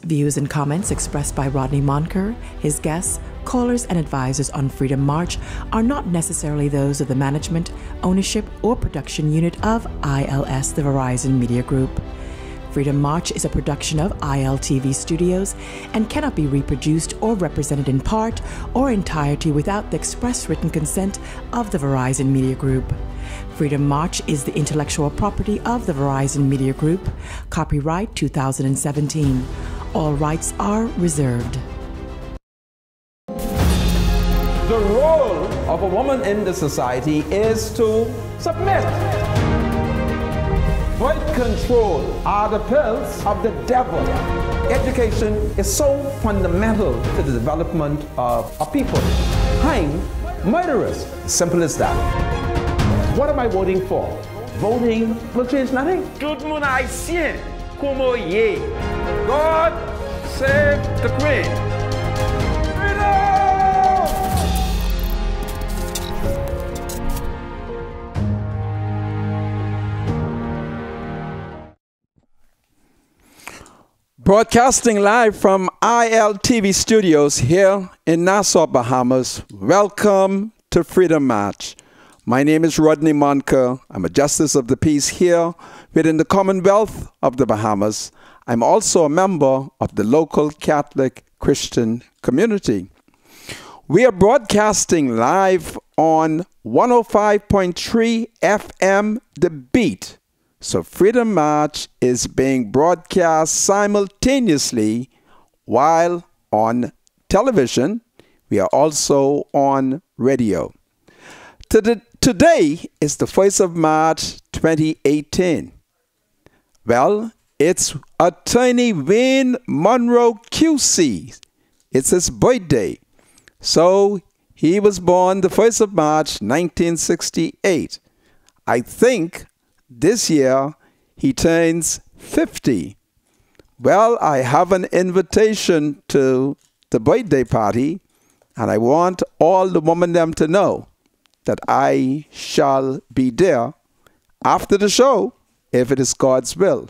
Views and comments expressed by Rodney Monker, his guests, callers, and advisors on Freedom March are not necessarily those of the management, ownership, or production unit of ILS, the Verizon Media Group. Freedom March is a production of ILTV Studios and cannot be reproduced or represented in part or entirety without the express written consent of the Verizon Media Group. Freedom March is the intellectual property of the Verizon Media Group. Copyright 2017. All rights are reserved. The role of a woman in the society is to submit. Birth control are the pills of the devil. Education is so fundamental to the development of a people. Hang murderers. Simple as that. What am I voting for? Voting will change nothing. Tout le monde haïtien, como ye. God save the Queen. Broadcasting live from ILTV Studios here in Nassau, Bahamas. Welcome to Freedom March. My name is Rodney Monker. I'm a Justice of the Peace here within the Commonwealth of the Bahamas. I'm also a member of the local Catholic Christian community. We are broadcasting live on 105.3 FM The Beat. So Freedom March is being broadcast simultaneously while on television. We are also on radio. Today is the 1st of March 2018. Well, it's Attorney Wayne Monroe QC. It's his birthday. So he was born the 1st of March 1968. I think this year he turns 50. Well, I have an invitation to the birthday party, and I want all the women them to know that I shall be there after the show if it is God's will.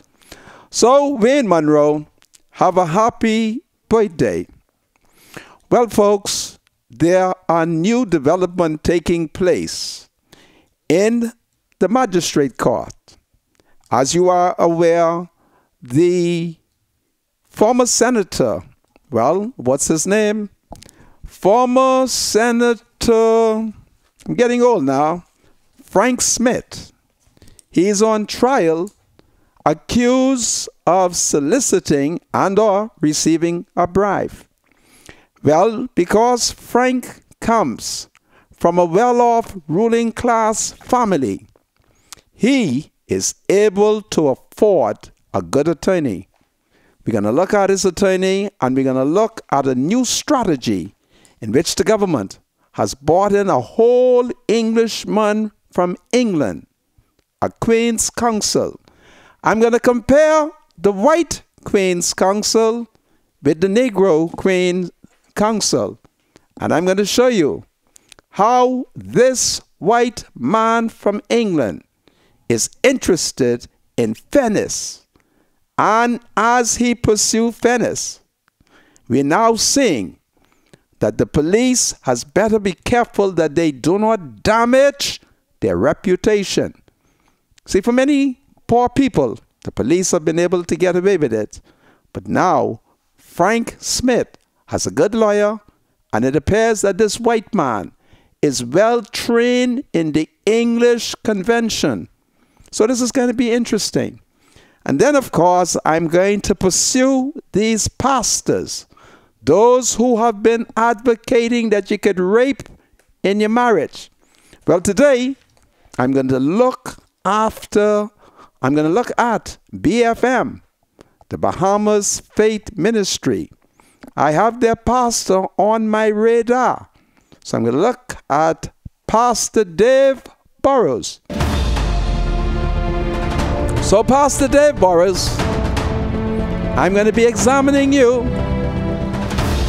So, Wayne Monroe, have a happy birthday. Well, folks, there are new developments taking place in the magistrate court. As you are aware, the former senator, well, what's his name? Former Senator, I'm getting old now, Frank Smith. He's on trial, accused of soliciting and or receiving a bribe. Well, because Frank comes from a well-off ruling class family, he is able to afford a good attorney. We're going to look at his attorney, and we're going to look at a new strategy in which the government has brought in a whole Englishman from England, a Queen's Counsel. I'm going to compare the white Queen's Counsel with the Negro Queen's Counsel. And I'm going to show you how this white man from England is interested in fairness. And as he pursues fairness, we're now seeing that the police has better be careful that they do not damage their reputation. See, for many poor people, the police have been able to get away with it. But now, Frank Smith has a good lawyer, and it appears that this white man is well trained in the English Convention. So this is going to be interesting. And then, of course, I'm going to pursue these pastors, those who have been advocating that you could rape in your marriage. Well, today, I'm going to look at BFM, the Bahamas Faith Ministry. I have their pastor on my radar. So I'm going to look at Pastor Dave Burrows. So, Pastor Dave Burrows, I'm going to be examining you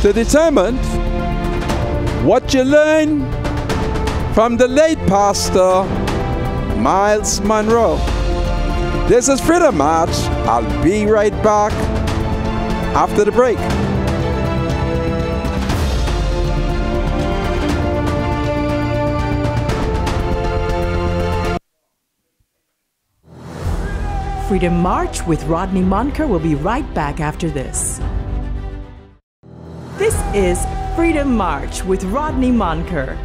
to determine what you learned from the late Pastor Myles Munroe. This is Freedom March. I'll be right back after the break. Freedom March with Rodney Monker will be right back after this. This is Freedom March with Rodney Monker.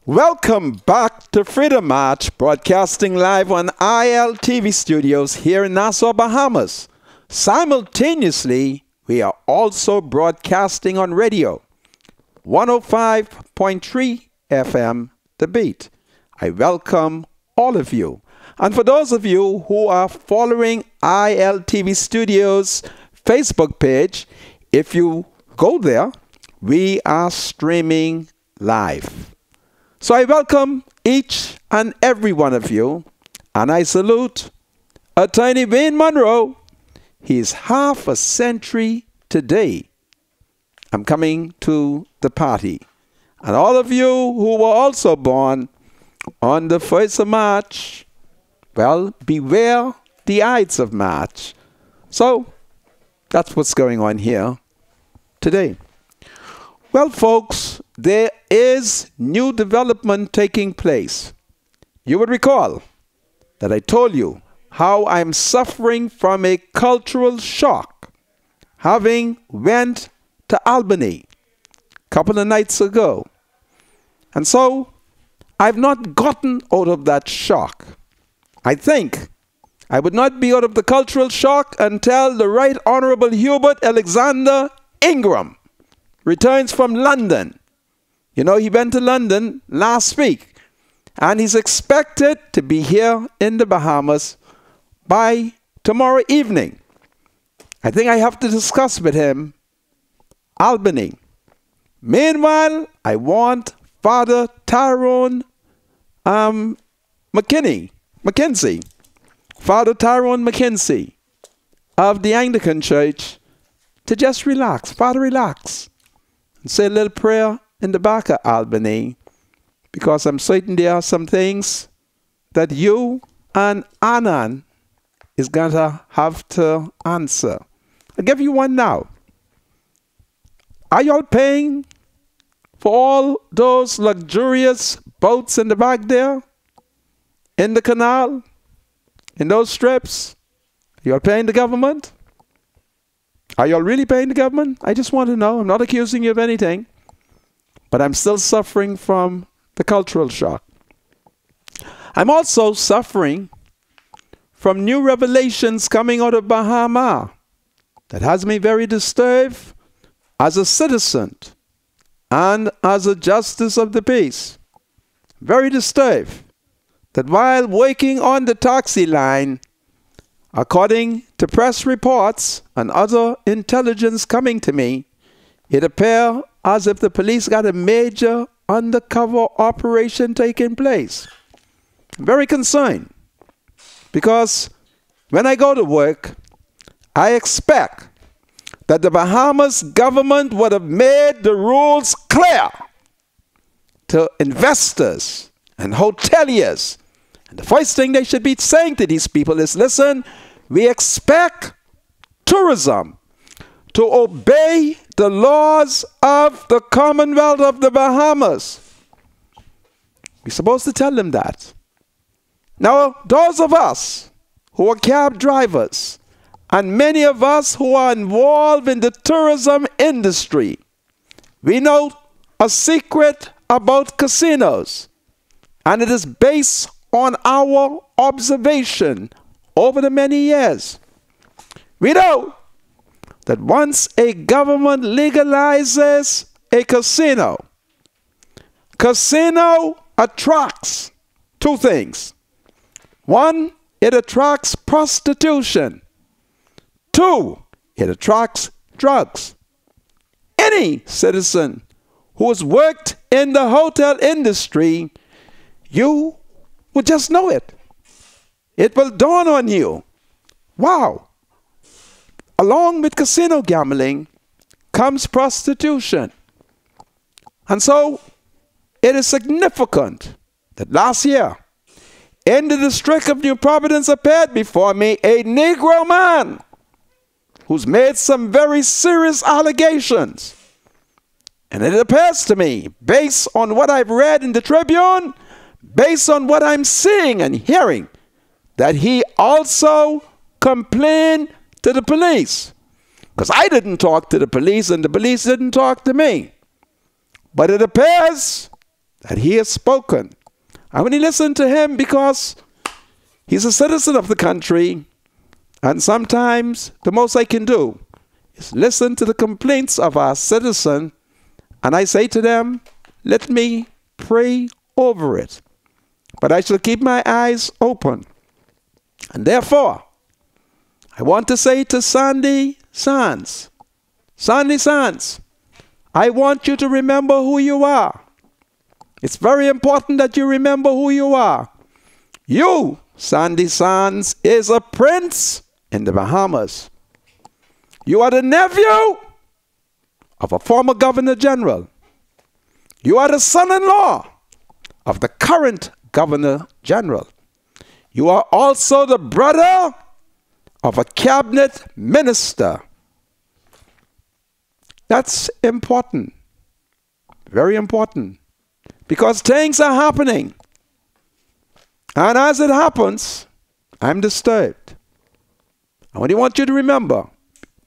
Welcome back to Freedom March, broadcasting live on ILTV studios here in Nassau, Bahamas. Simultaneously, we are also broadcasting on radio, 105.3 FM, The Beat. I welcome all of you. And for those of you who are following ILTV Studios Facebook page, if you go there, we are streaming live. So I welcome each and every one of you, and I salute Attorney Wayne Monroe. He's half a century today. I'm coming to the party. And all of you who were also born on the 1st of March, well, beware the Ides of March. So that's what's going on here today. Well, folks, there is new development taking place. You would recall that I told you how I'm suffering from a cultural shock, having went to Albany a couple of nights ago. And so I've not gotten out of that shock. I think I would not be out of the cultural shock until the Right Honorable Hubert Alexander Ingram returns from London. You know, he went to London last week, and he's expected to be here in the Bahamas by tomorrow evening. I think I have to discuss with him Albany. Meanwhile, I want Father Tyrone McKenzie, Father Tyrone McKenzie of the Anglican Church, to just relax. Father, relax. And say a little prayer in the back of Albany, because I'm certain there are some things that you and Annan is going to have to answer. I'll give you one now. Are y'all paying for all those luxurious boats in the back there? In the canal? In those strips? Are y'all paying the government? Are y'all really paying the government? I just want to know. I'm not accusing you of anything. But I'm still suffering from the cultural shock. I'm also suffering from new revelations coming out of Bahama that has me very disturbed as a citizen and as a justice of the peace. Very disturbed that while working on the taxi line, according to press reports and other intelligence coming to me, it appears as if the police got a major undercover operation taking place. I'm very concerned because when I go to work, I expect that the Bahamas government would have made the rules clear to investors and hoteliers. And the first thing they should be saying to these people is, listen, we expect tourism to obey the laws of the Commonwealth of the Bahamas. We're supposed to tell them that. Now, those of us who are cab drivers, and many of us who are involved in the tourism industry, we know a secret about casinos, and it is based on our observation over the many years. We know that once a government legalizes a casino attracts two things. One, it attracts prostitution. Two, it attracts drugs. Any citizen who has worked in the hotel industry, you will just know it. It will dawn on you. Wow. Along with casino gambling comes prostitution. And so it is significant that last year, in the district of New Providence appeared before me a Negro man who's made some very serious allegations. And it appears to me, based on what I've read in the Tribune, based on what I'm seeing and hearing, that he also complained to the police. Because I didn't talk to the police and the police didn't talk to me. But it appears that he has spoken. I want to listen to him because he's a citizen of the country, and sometimes the most I can do is listen to the complaints of our citizen, and I say to them, let me pray over it. But I shall keep my eyes open. And therefore, I want to say to Sandy Sands, Sandy Sands, I want you to remember who you are. It's very important that you remember who you are. You, Sandy Sands, is a prince in the Bahamas. You are the nephew of a former governor general. You are the son-in-law of the current governor general. You are also the brother of a cabinet minister. That's important, very important, because things are happening. And as it happens, I'm disturbed. I only want you to remember,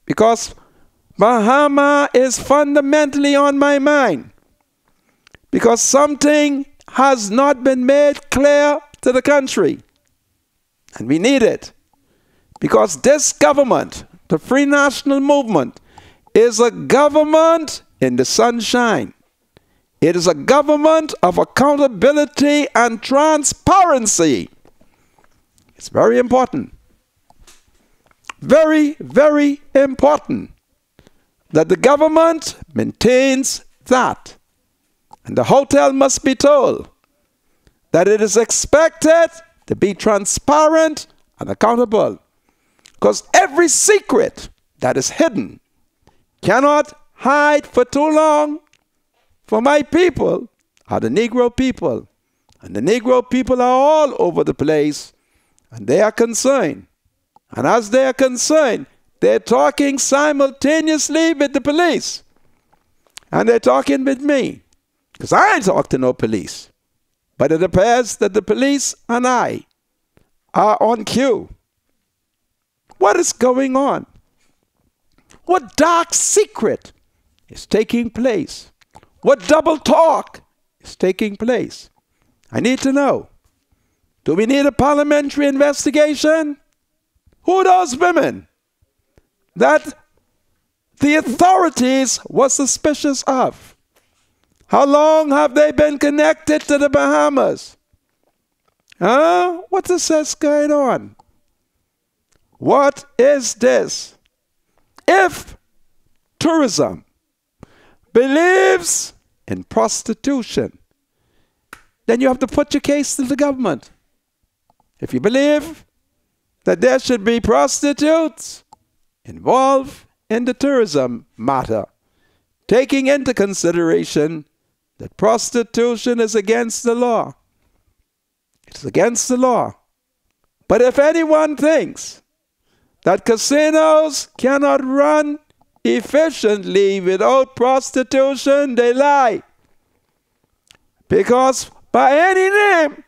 because Bahama is fundamentally on my mind, because something has not been made clear to the country, and we need it. Because this government, the Free National Movement, is a government in the sunshine. It is a government of accountability and transparency. It's very important. Very, very important that the government maintains that. And the hotel must be told that it is expected to be transparent and accountable. Because every secret that is hidden cannot hide for too long. For my people are the Negro people. And the Negro people are all over the place. And they are concerned. And as they are concerned, they're talking simultaneously with the police. And they're talking with me. Because I ain't talk to no police. But it appears that the police and I are on cue. What is going on? What dark secret is taking place? What double talk is taking place? I need to know. Do we need a parliamentary investigation? Who are those women that the authorities were suspicious of? How long have they been connected to the Bahamas? Huh? What is this going on? What is this? If tourism believes in prostitution, then you have to put your case to the government. If you believe that there should be prostitutes involved in the tourism matter, taking into consideration that prostitution is against the law. It's against the law. But if anyone thinks that casinos cannot run efficiently without prostitution, they lie. Because by any name,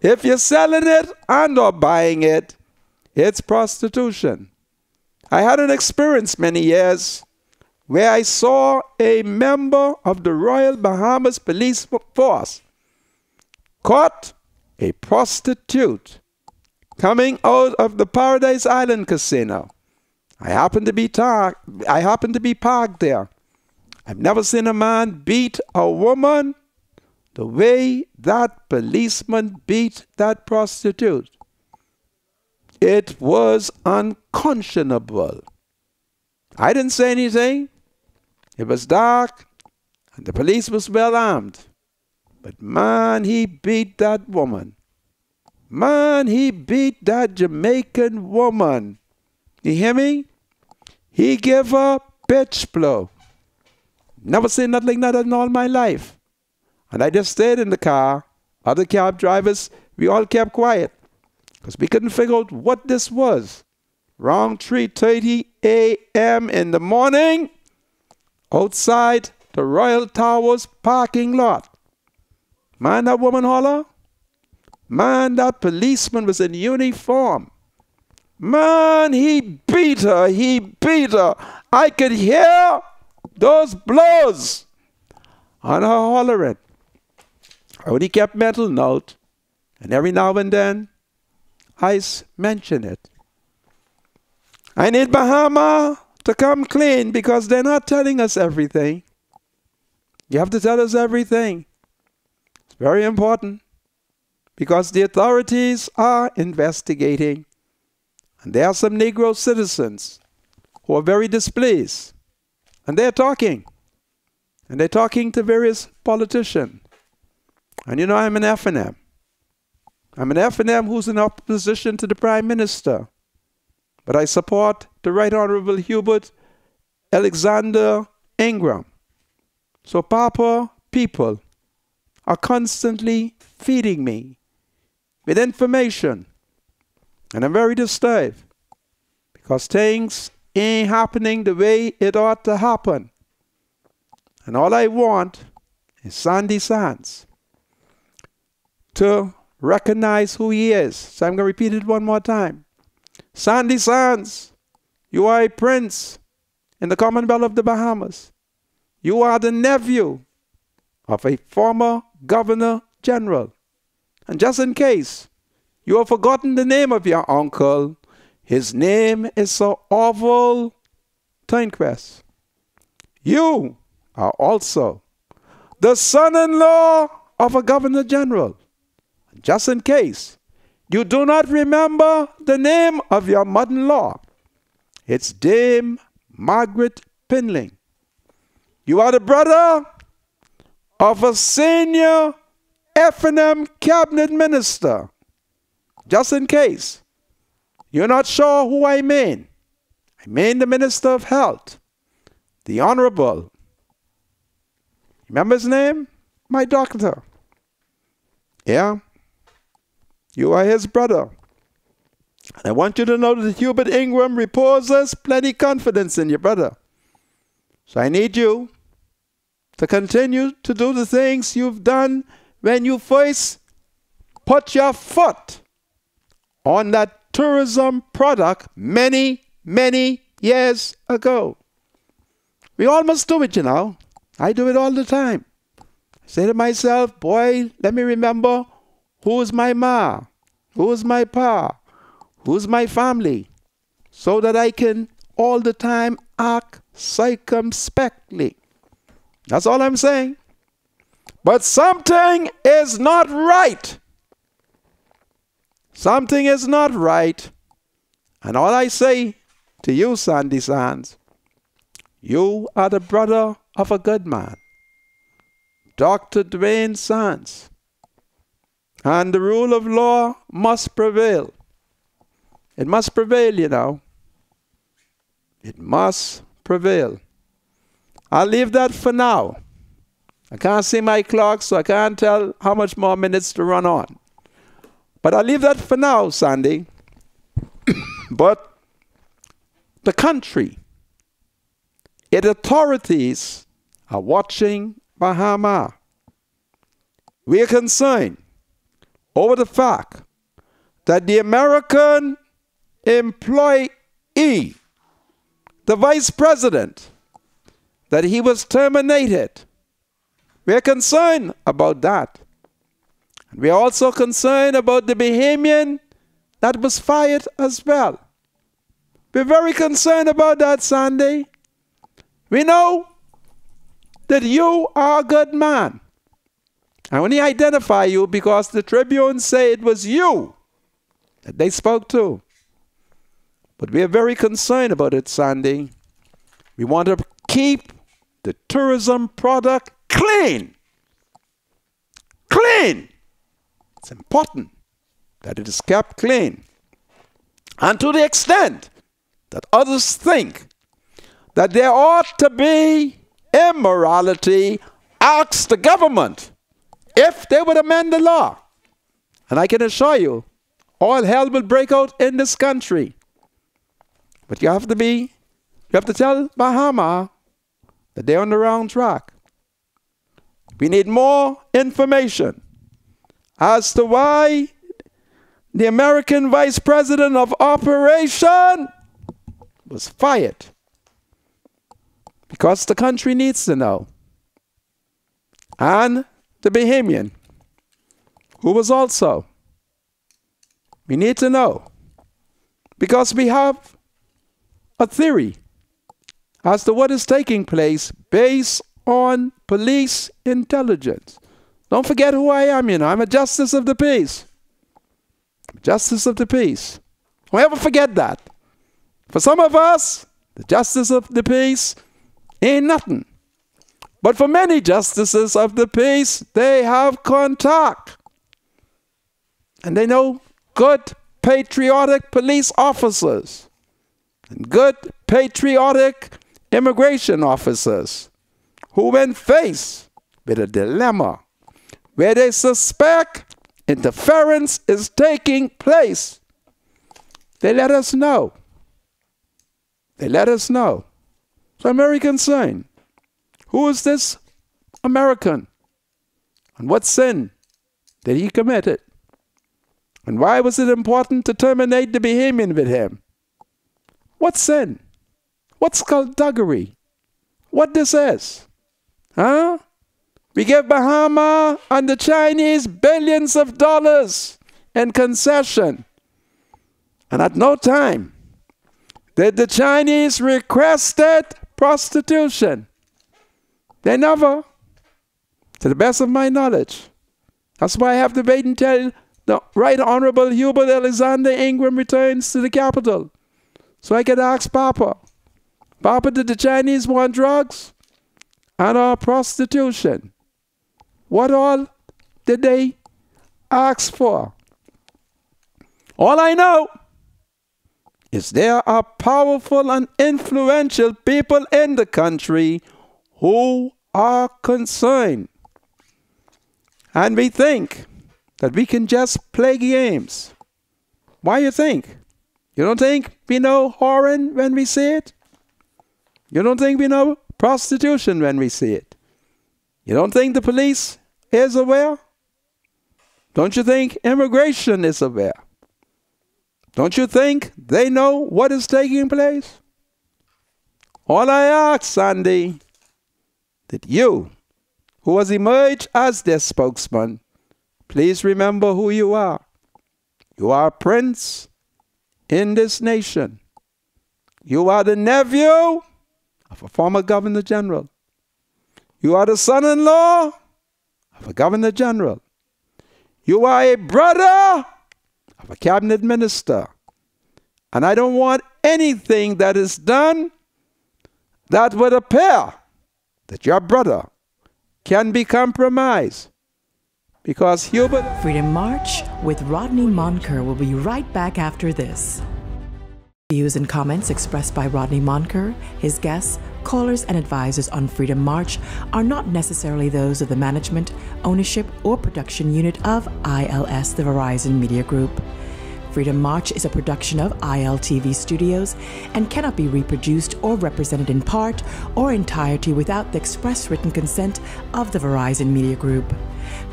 if you're selling it and or buying it, it's prostitution. I had an experience many years where I saw a member of the Royal Bahamas Police Force caught a prostitute coming out of the Paradise Island Casino. I happened to be parked there. I've never seen a man beat a woman the way that policeman beat that prostitute. It was unconscionable. I didn't say anything. It was dark, and the police was well armed. But man, he beat that woman. Man, he beat that Jamaican woman. You hear me? He gave her bitch blow. Never seen nothing like that in all my life. And I just stayed in the car. Other cab drivers we all kept quiet because we couldn't figure out what this was. Around 3:30 a.m. in the morning, outside the Royal Towers parking lot. Man, that woman holler. Man, that policeman was in uniform. Man, he beat her. He beat her. I could hear those blows on her hollering. I only kept mental note, and every now and then, I mention it. I need Bahama to come clean because they're not telling us everything. You have to tell us everything. It's very important because the authorities are investigating. And there are some Negro citizens who are very displeased. And they're talking. And they're talking to various politicians. And you know, I'm an FNM. I'm an FNM who's in opposition to the Prime Minister. But I support the Right Honorable Hubert Alexander Ingram. So Papa people are constantly feeding me with information. And I'm very disturbed because things ain't happening the way it ought to happen. And all I want is Sandy Sands to recognize who he is. So I'm going to repeat it one more time. Sandy Sands, you are a prince in the Commonwealth of the Bahamas. You are the nephew of a former governor general. And just in case you have forgotten the name of your uncle, his name is Sir Orville Turnquest. You are also the son-in-law of a governor general. Just in case you do not remember the name of your mother-in-law, it's Dame Margaret Pinling. You are the brother of a senior FNM cabinet minister. Just in case you're not sure who I mean the Minister of Health, the Honorable. Remember his name? My doctor. Yeah? You are his brother. And I want you to know that Hubert Ingram reposes plenty confidence in your brother. So I need you to continue to do the things you've done when you first put your foot on that tourism product many, many years ago. We all must do it, you know. I do it all the time. I say to myself, boy, let me remember who's my ma, who's my pa, who's my family, so that I can all the time act circumspectly. That's all I'm saying. But something is not right. Something is not right. And all I say to you, Sandy Sands, you are the brother of a good man, Dr. Dwayne Sands. And the rule of law must prevail. It must prevail, you know. It must prevail. I'll leave that for now. I can't see my clock, so I can't tell how much more minutes to run on. But I'll leave that for now, Sandy. But the country, its authorities are watching Bahama. We are concerned over the fact that the American employee, the vice president, that he was terminated. We're concerned about that. And we're also concerned about the Bahamian that was fired as well. We're very concerned about that, Sandy. We know that you are a good man. I only identify you because the Tribune said it was you that they spoke to. But we are very concerned about it, Sandy. We want to keep the tourism product clean. Clean. It's important that it is kept clean. And to the extent that others think that there ought to be immorality, ask the government if they would amend the law. And I can assure you, all hell will break out in this country. But you have to tell Bahama that they're on the wrong track. We need more information as to why the American Vice President of Operation was fired. Because the country needs to know. And the Bahamian, who was also. We need to know. Because we have a theory as to what is taking place based on police intelligence. Don't forget who I am, I'm a justice of the peace. Justice of the peace. Don't ever forget that. For some of us, the justice of the peace ain't nothing. But for many justices of the peace, they have contact. And they know good, patriotic police officers and good, patriotic immigration officers who, when faced with a dilemma where they suspect interference is taking place, they let us know. They let us know. So I'm very concerned. Who is this American? And what sin did he commit? And why was it important to terminate the Bahamian with him? What sin? What skullduggery? What this is? Huh? We give Bahama and the Chinese billions of dollars in concession. And at no time did the Chinese requested prostitution. They never, to the best of my knowledge. That's why I have to wait until the Right Honorable Hubert Alexander Ingram returns to the capital. So I can ask Papa, did the Chinese want drugs and prostitution? What all did they ask for? All I know is there are powerful and influential people in the country who are concerned. And we think that we can just play games. Why you think? You don't think we know whoring when we see it? You don't think we know prostitution when we see it? You don't think the police is aware? Don't you think immigration is aware? Don't you think they know what is taking place? All I ask, Sandy, that you, who has emerged as their spokesman, please remember who you are. You are a prince in this nation. You are the nephew of a former governor general. You are the son-in-law of a governor general. You are a brother of a cabinet minister. And I don't want anything that is done that would appear that your brother can be compromised. Because Hubert... Freedom March with Rodney Monker will be right back after this. Views and comments expressed by Rodney Monker, his guests, callers, and advisors on Freedom March are not necessarily those of the management, ownership, or production unit of ILS, the Verizon Media Group. Freedom March is a production of ILTV Studios and cannot be reproduced or represented in part or entirety without the express written consent of the Verizon Media Group.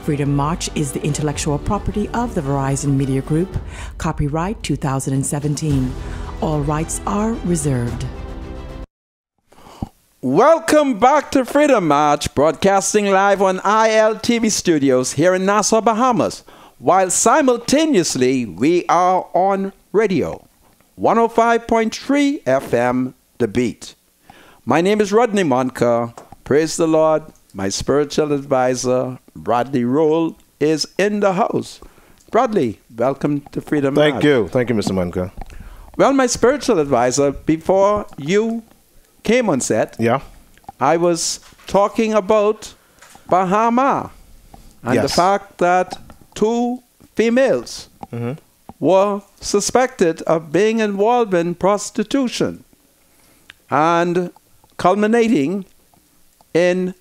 Freedom March is the intellectual property of the Verizon Media Group. Copyright 2017. All rights are reserved. Welcome back to Freedom March, broadcasting live on ILTV Studios here in Nassau, Bahamas, while simultaneously we are on radio, 105.3 FM, The Beat. My name is Rodney Monker. Praise the Lord. My spiritual advisor, Bradley Roll, is in the house. Bradley, welcome to Freedom March. Thank you. Thank you, Mr. Monker. Well, my spiritual advisor, before you came on set, I was talking about Bahama and the fact that 2 females were suspected of being involved in prostitution and culminating in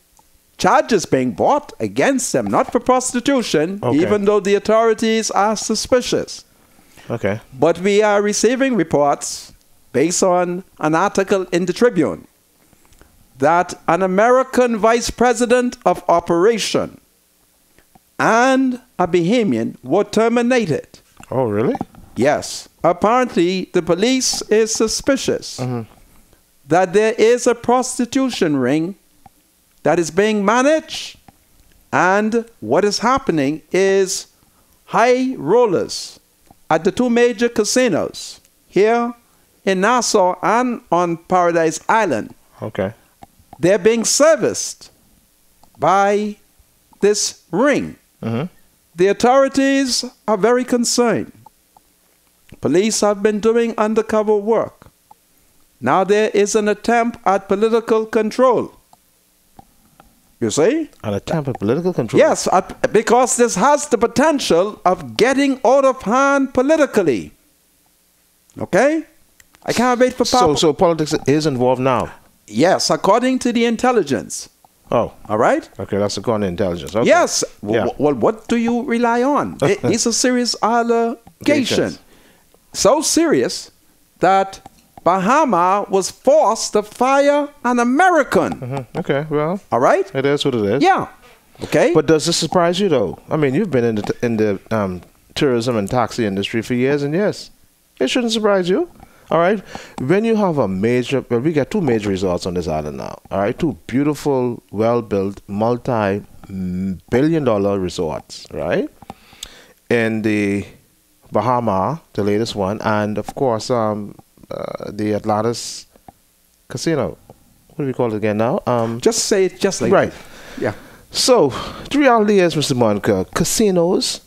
charges being brought against them, not for prostitution, Okay. even though the authorities are suspicious. Okay. But we are receiving reports based on an article in the Tribune that an American vice president of operation and a Bahamian were terminated. Oh, really? Yes. Apparently, the police is suspicious that there is a prostitution ring that is being managed, and what is happening is high rollers at the two major casinos here in Nassau and on Paradise Island. Okay. They're being serviced by this ring. The authorities are very concerned. Police have been doing undercover work. Now there is an attempt at political control. You see? An attempt at political control? Yes, because this has the potential of getting out of hand politically. Okay? I can't wait for So politics is involved now? Yes, according to the intelligence. Oh. All right? Okay, that's according to intelligence. Okay. Yes. Yeah. Well, what do you rely on? It's a serious allegation. So serious that Bahama was forced to fire an American. Okay, well. All right? It is what it is. Yeah. Okay? But does this surprise you, though? I mean, you've been in the tourism and taxi industry for years and years. It shouldn't surprise you. All right? When you have a major, well, we got two major resorts on this island now. All right? Two beautiful, well-built, multi-billion-dollar resorts, right? In the Bahama, the latest one, and of course, the Atlantis Casino. What do we call it again now? just say it just like right. that. Yeah. So, the reality is, Mr. Monica, casinos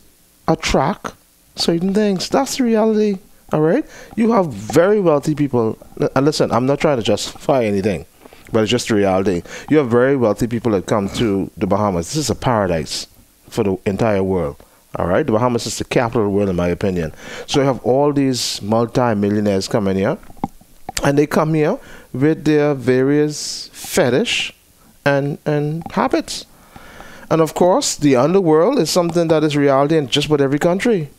attract certain things. That's the reality, all right? You have very wealthy people. And listen, I'm not trying to justify anything, but it's just the reality. You have very wealthy people that come to the Bahamas. This is a paradise for the entire world, all right? The Bahamas is the capital of the world, in my opinion. So you have all these multi-millionaires coming here, and they come here with their various fetish and habits. And of course, the underworld is something that is reality in just about every country.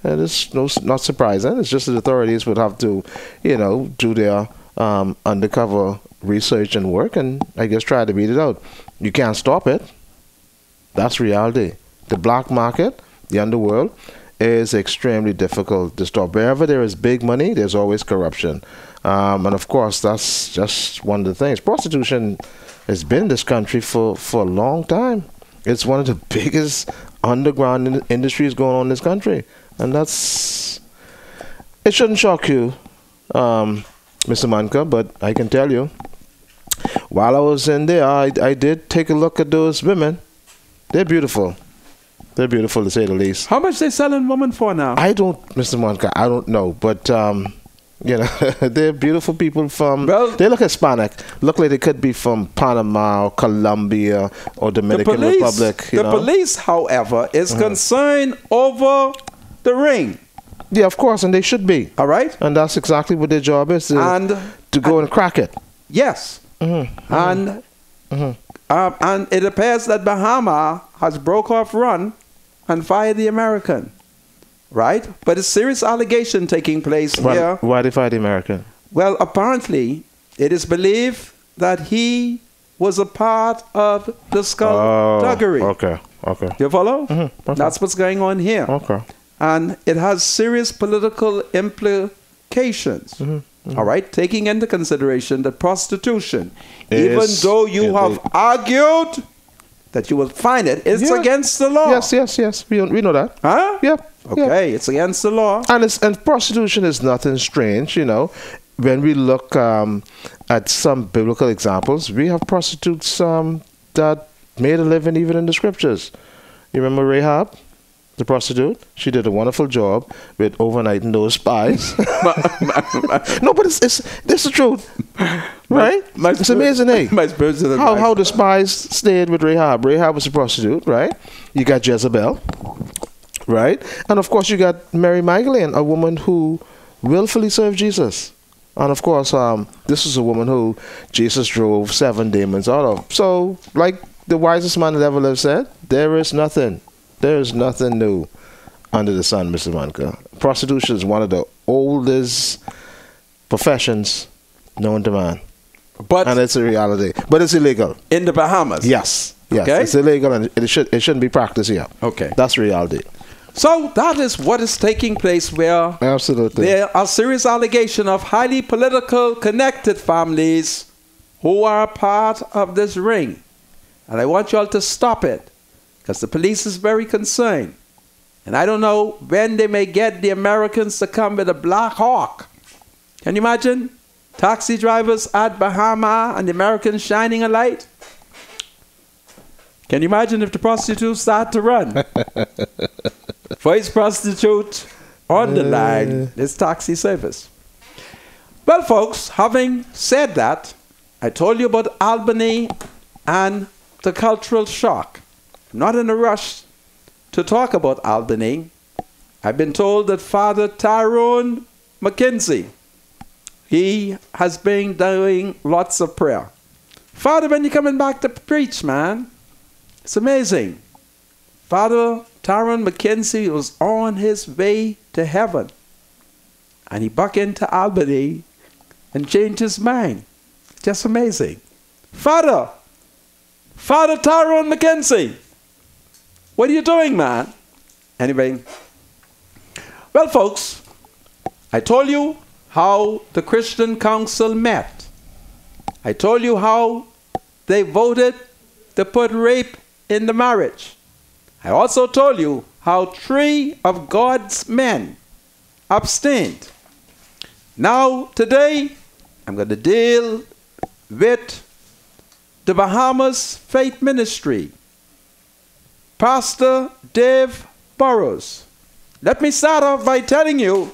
And it's not surprising. It's just the authorities would have to, do their undercover research and work and, I guess, try to beat it out. You can't stop it. That's reality. The black market, the underworld, is extremely difficult to stop. Wherever there is big money, there's always corruption. And of course, that's just one of the things. Prostitution has been in this country for a long time. It's one of the biggest underground industries going on in this country. And it shouldn't shock you, Mr. Manka, but I can tell you, while I was in there, I did take a look at those women. They're beautiful. They're beautiful, to say the least. How much they selling women for now? I don't, Mr. Manka, I don't know. But, they're beautiful people from, they look Hispanic. Look like they could be from Panama, or Colombia, or Dominican Republic. The police, however, is concerned over the ring. Yeah, of course, and they should be. All right? And that's exactly what their job is, to go and crack it. Yes. And it appears that Bahama has broke off run and fired the American. Right? But a serious allegation taking place here. Why they fire the American? Well, apparently, it is believed that he was a part of the skullduggery. Okay. You follow? Okay. That's what's going on here. Okay. And it has serious political implications. All right? Taking into consideration that prostitution, even though you have argued that you will find it's against the law. Yes. We know that. Huh? Yeah. Okay, it's against the law. And prostitution is nothing strange, When we look at some biblical examples, we have prostitutes that made a living even in the scriptures. You remember Rahab, the prostitute? She did a wonderful job with overnighting those spies. No, but it's the truth. Right? It's amazing, eh? How the spies stayed with Rahab. Rahab was a prostitute, right? You got Jezebel. Right? And of course, you got Mary Magdalene, a woman who willfully served Jesus. And of course, this is a woman who Jesus drove 7 demons out of. So, like the wisest man that ever lived said, there is nothing new under the sun, Mr. Monica. Prostitution is one of the oldest professions known to man. And it's a reality. But it's illegal. In the Bahamas? Yes. Yes. Okay. It's illegal and it shouldn't be practiced here. Okay. That's reality. So that is what is taking place, where Absolutely. there are serious allegations of highly political connected families who are part of this ring. And I want you all to stop it, because the police is very concerned. And I don't know when they may get the Americans to come with a Black Hawk. Can you imagine? Taxi drivers at Bahama and the Americans shining a light. Can you imagine if the prostitutes start to run? First prostitute on the line is taxi service. Well, folks, having said that, I told you about Albany and the cultural shock. I'm not in a rush to talk about Albany. I've been told that Father Tyrone McKenzie, he has been doing lots of prayer. Father, when you're coming back to preach, man, it's amazing. Father Tyrone McKenzie was on his way to heaven. And he bucked into Albany and changed his mind. Just amazing. Father Tyrone McKenzie, what are you doing, man? Anyway, well, folks, I told you how the Christian Council met. I told you how they voted to put rape in the marriage. I also told you how 3 of God's men abstained. Now, today, I'm going to deal with the Bahamas Faith Ministry. Pastor Dave Burrows. Let me start off by telling you,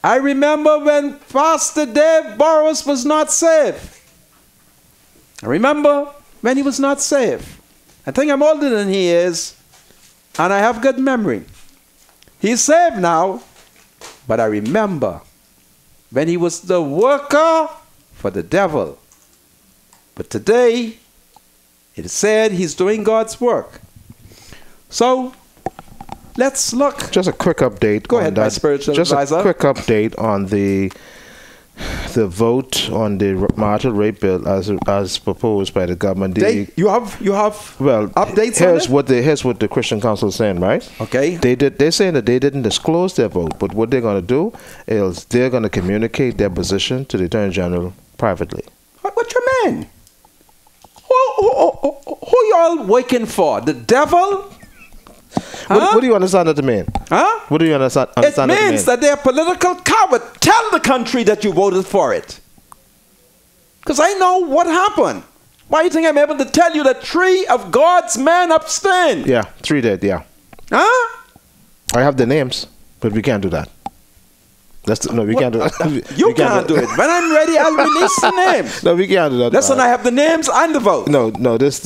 I remember when Pastor Dave Burrows was not saved. I remember when he was not saved. I think I'm older than he is, and I have good memory. He's saved now, but I remember when he was the worker for the devil. But today, it is said he's doing God's work. So, let's look. Just a quick update. Go ahead, my spiritual advisor. Just a quick update on the vote on the marital rape bill as proposed by the government. You have well updates here's on it? Here's what the Christian Council is saying, right? Okay. They're saying that they didn't disclose their vote, but what they're going to do is they're going to communicate their position to the Attorney General privately. What you mean? Who y'all working for? The devil? What do you understand that to mean? Huh? What do you understand It that to mean? means that they're political coward. Tell the country that you voted for it. Because I know what happened. Why do you think I'm able to tell you that 3 of God's men abstained? Yeah, 3 did, yeah. Huh? I have the names, but we can't do that. We can't do that. You can't do it. When I'm ready, I'll release the names. No, we can't do that. Listen, I have the names and the vote. No, this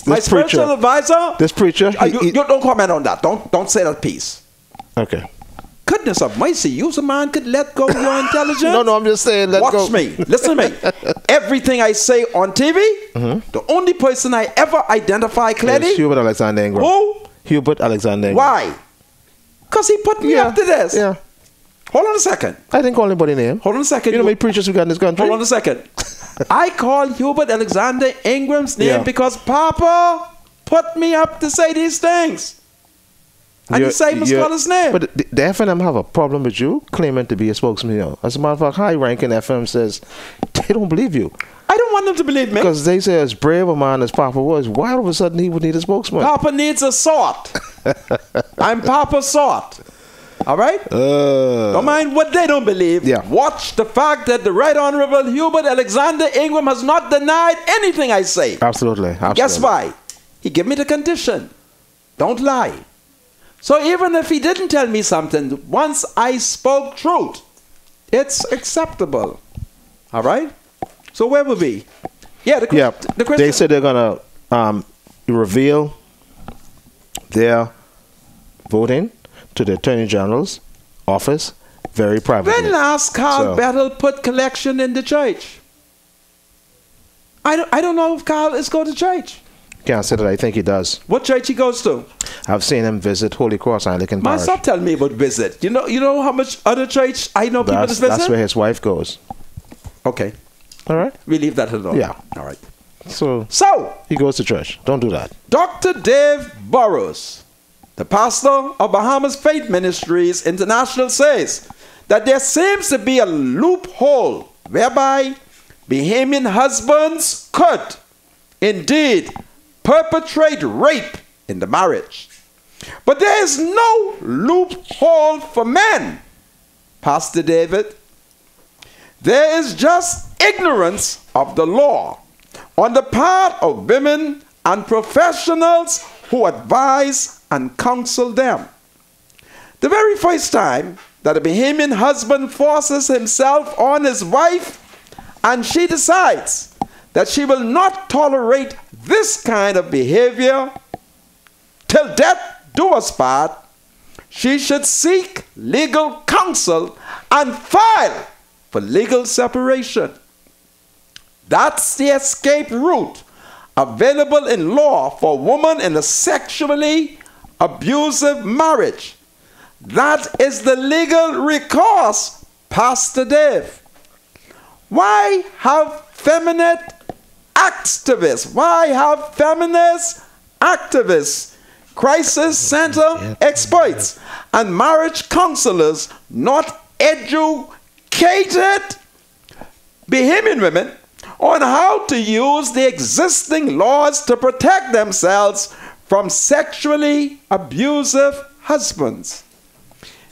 My preacher. spiritual advisor. This preacher. You don't comment on that. Don't say that piece. Okay. Goodness of mercy, you a man could let go your intelligence. No, I'm just saying. Watch me. Listen to me. Everything I say on TV, the only person I ever identify clearly. It's Hubert Alexander Ingram. Who? Hubert Alexander Ingram. Why? Because he put me up to this. Yeah. Hold on a second. I didn't call anybody name. Hold on a second. You know how many preachers we got in this country? Hold on a second. I call Hubert Alexander Ingram's name because Papa put me up to say these things. And you say must call his name. But the FNM have a problem with you claiming to be a spokesman. You know. As a matter of fact, high-ranking FM says they don't believe you. I don't want them to believe me. Because they say as brave a man as Papa was, why all of a sudden he would need a spokesman? Papa needs a sword. I'm Papa's sword. All right? Don't mind what they don't believe. Yeah. Watch the fact that the Right Honorable Hubert Alexander Ingram has not denied anything I say. Absolutely. Guess why? He gave me the condition. Don't lie. So even if he didn't tell me something, once I spoke truth, it's acceptable. All right? So where were we? Yeah, they said they're going to reveal their voting to the Attorney General's office very privately. When last Carl Bettel put collection in the church? I don't know if Carl is going to church. Can't say that I think he does. What church he goes to? I've seen him visit Holy Cross Anglican Man, Parish. stop telling me about visit. You know how much other church I know people that visit? That's where his wife goes. Okay. All right? We leave that alone. Yeah. All right. So So, he goes to church. Don't do that. Dr. Dave Burrows, the pastor of Bahamas Faith Ministries International, says that there seems to be a loophole whereby Bahamian husbands could indeed perpetrate rape in the marriage. But there is no loophole for men, Pastor David. There is just ignorance of the law on the part of women and professionals who advise and counsel them. The very first time that a Bahamian husband forces himself on his wife and she decides that she will not tolerate this kind of behavior till death do us part, she should seek legal counsel and file for legal separation. That's the escape route available in law for a woman in a sexually abusive marriage. That is the legal recourse, Pastor Dave. Why have feminist activists, crisis center experts, and marriage counselors not educated Bahamian women on how to use the existing laws to protect themselves from sexually abusive husbands?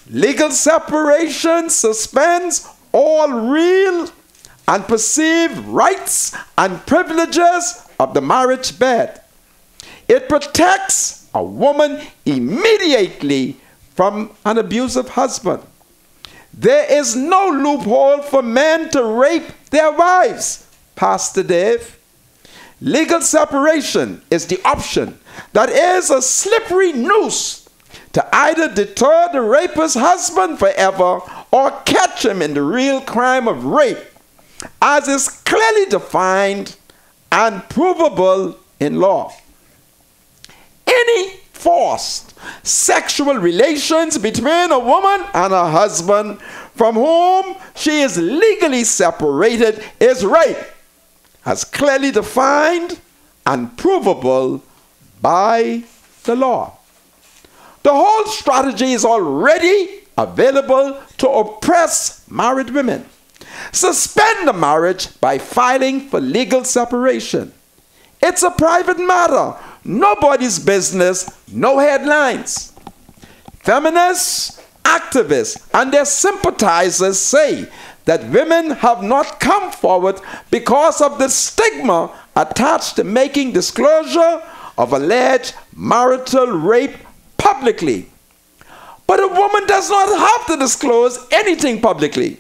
Legal separation suspends all real and perceived rights and privileges of the marriage bed. It protects a woman immediately from an abusive husband. There is no loophole for men to rape their wives, Pastor Dave. Legal separation is the option that is a slippery noose to either deter the rapist's husband forever or catch him in the real crime of rape, as is clearly defined and provable in law. Any forced sexual relations between a woman and a husband from whom she is legally separated is rape, as clearly defined and provable by the law. The whole strategy is already available to oppress married women. Suspend the marriage by filing for legal separation. It's a private matter. Nobody's business, no headlines. Feminists, activists, and their sympathizers say that women have not come forward because of the stigma attached to making disclosure of alleged marital rape publicly. But a woman does not have to disclose anything publicly.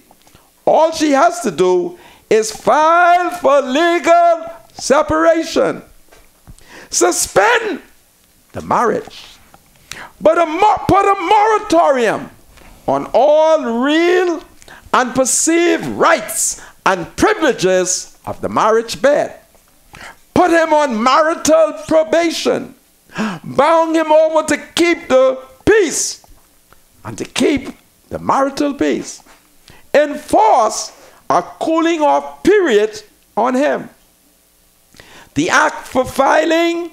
All she has to do is file for legal separation. Suspend the marriage, but put a moratorium on all real and perceived rights and privileges of the marriage bed. Put him on marital probation. Bound him over to keep the peace and to keep the marital peace. Enforce a cooling off period on him. The act of filing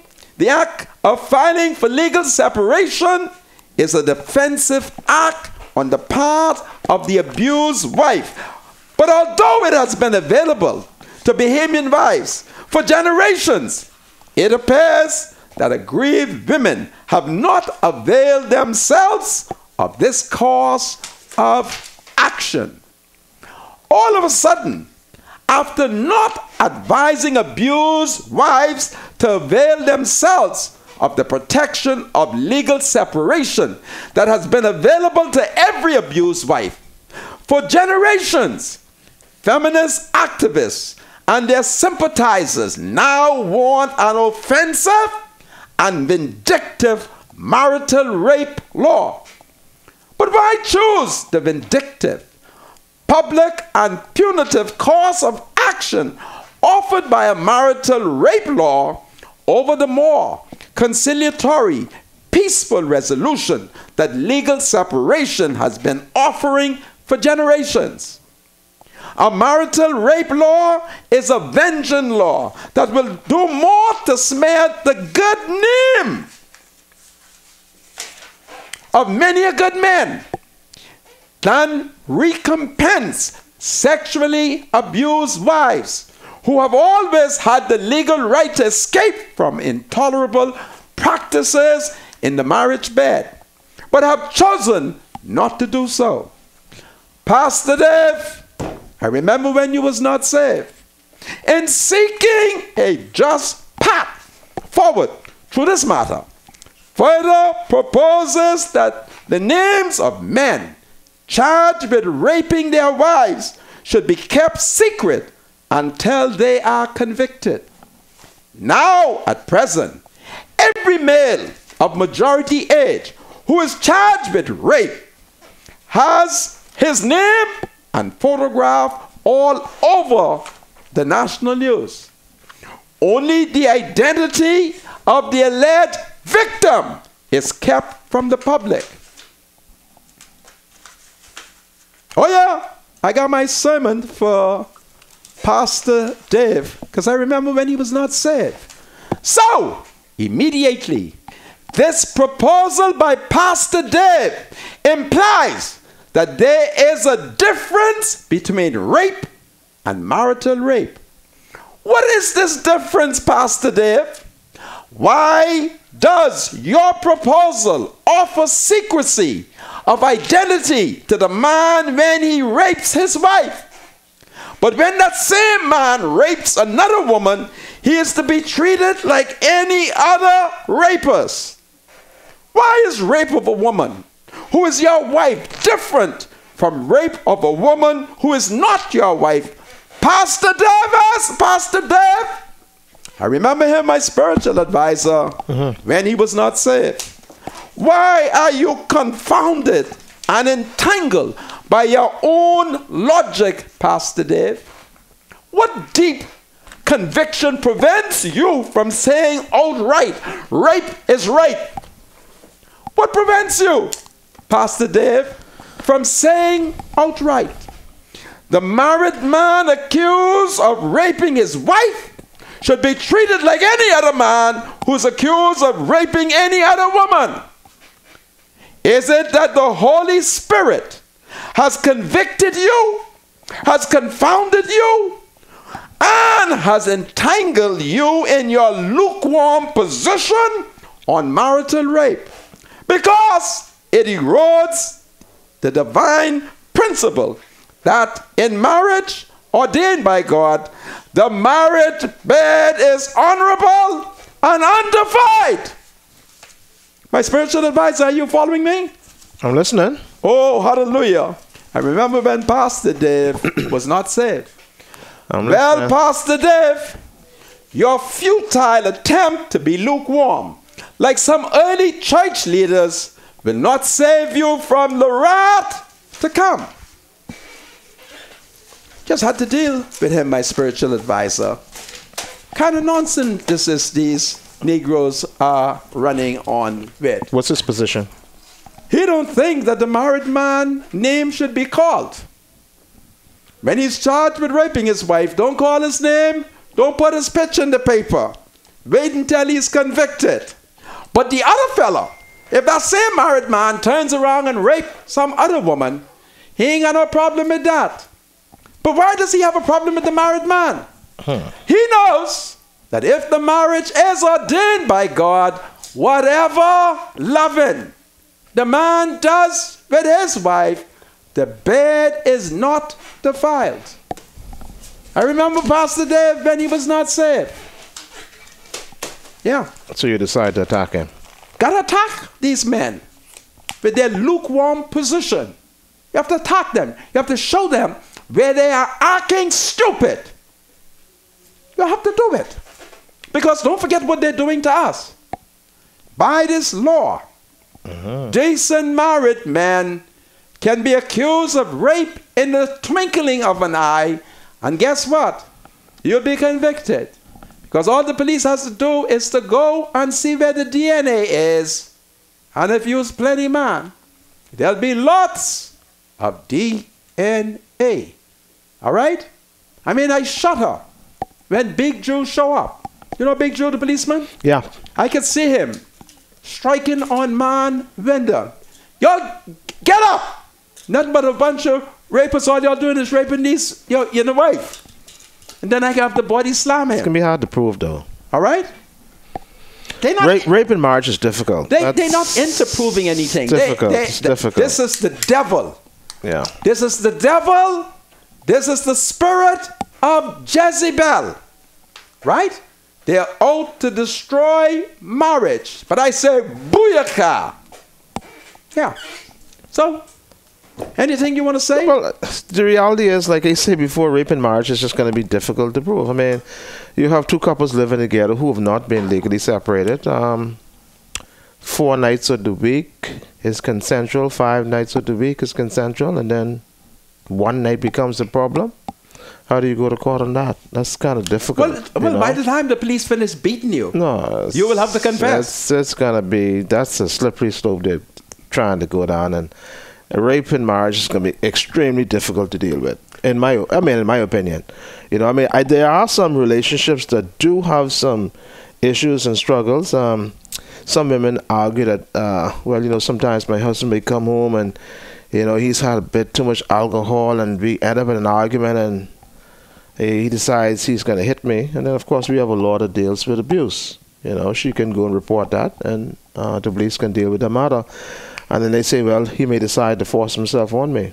for legal separation is a defensive act on the part of the abused wife. But although it has been available to Bahamian wives for generations, it appears that aggrieved women have not availed themselves of this course of action. All of a sudden, after not advising abused wives to avail themselves of the protection of legal separation that has been available to every abused wife for generations, feminist activists and their sympathizers now want an offensive and vindictive marital rape law. But why choose the vindictive, public and punitive course of action offered by a marital rape law over the more conciliatory, peaceful resolution that legal separation has been offering for generations. A marital rape law is a vengeance law that will do more to smear the good name of many a good man than recompense sexually abused wives who have always had the legal right to escape from intolerable practices in the marriage bed, but have chosen not to do so. Pastor Dave, I remember when you was not saved. In seeking a just path forward through this matter, further proposes that the names of men charged with raping their wives should be kept secret until they are convicted. Now, at present, every male of majority age who is charged with rape has his name and photograph all over the national news. Only the identity of the alleged victim is kept from the public. Oh yeah, I got my sermon for Pastor Dave because I remember when he was not saved. So, immediately, this proposal by Pastor Dave implies that there is a difference between rape and marital rape. What is this difference, Pastor Dave? Why does your proposal offer secrecy of identity to the man when he rapes his wife? But when that same man rapes another woman, he is to be treated like any other rapist. Why is rape of a woman who is your wife different from rape of a woman who is not your wife? Pastor Davis, Pastor Dave, I remember him, my spiritual advisor, when he was not saved. Why are you confounded and entangled by your own logic, Pastor Dave? What deep conviction prevents you from saying outright, rape is rape? What prevents you, Pastor Dave, from saying outright, the married man accused of raping his wife should be treated like any other man who's accused of raping any other woman? Is it that the Holy Spirit has convicted you, has confounded you, and has entangled you in your lukewarm position on marital rape? Because it erodes the divine principle that in marriage ordained by God, the marriage bed is honorable and undefiled. My spiritual advisor, are you following me? I'm listening. Oh, hallelujah. I remember when Pastor Dave was not saved. Well, Pastor Dave, your futile attempt to be lukewarm, like some early church leaders, will not save you from the wrath to come. Just had to deal with him, my spiritual advisor. Kind of nonsense this is these Negroes are running on with. What's his position? He don't think that the married man name should be called. When he's charged with raping his wife, don't call his name, don't put his picture in the paper. Wait until he's convicted. But the other fella, if that same married man turns around and rapes some other woman, he ain't got no problem with that. But why does he have a problem with the married man? He knows that if the marriage is ordained by God, whatever loving the man does with his wife, the bed is not defiled. I remember Pastor Dave when he was not saved. Yeah. So you decide to attack him? Gotta attack these men with their lukewarm position. You have to attack them. You have to show them where they are acting stupid. You have to do it. Because don't forget what they're doing to us. By this law, decent married men can be accused of rape in the twinkling of an eye, and guess what? You'll be convicted. Because all the police has to do is to go and see where the DNA is. And if you's plenty man, there'll be lots of DNA. All right? I mean, I shut her when Big Drew show up. You know Big Drew, the policeman? Yeah. I could see him striking on man window. Y'all, get up! Nothing but a bunch of rapists. All y'all doing is raping these, your wife. And then I have the body slam It's him. going to be hard to prove, though. All right? They not Rape in marriage is difficult. they're not into proving anything. Difficult. It's difficult. This is the devil. Yeah. This is the devil. This is the spirit of Jezebel. Right? They are out to destroy marriage. But I say, booyaka. Yeah. So, anything you want to say? Well, the reality is, like I said before, rape in marriage is just going to be difficult to prove. I mean, you have two couples living together who have not been legally separated. 4 nights of the week is consensual. 5 nights of the week is consensual. And then 1 night becomes a problem. How do you go to court on that? That's kind of difficult. Well, by the time the police finish beating you, no, you will have to confess. That's a slippery slope they're trying to go down. And a rape in marriage is going to be extremely difficult to deal with. In my opinion, there are some relationships that do have some issues and struggles. Some women argue that, sometimes my husband may come home and, he's had a bit too much alcohol and we end up in an argument and he decides he's going to hit me. And then, of course, we have a law that deals with abuse. She can go and report that and the police can deal with the matter. And then they say, well, he may decide to force himself on me.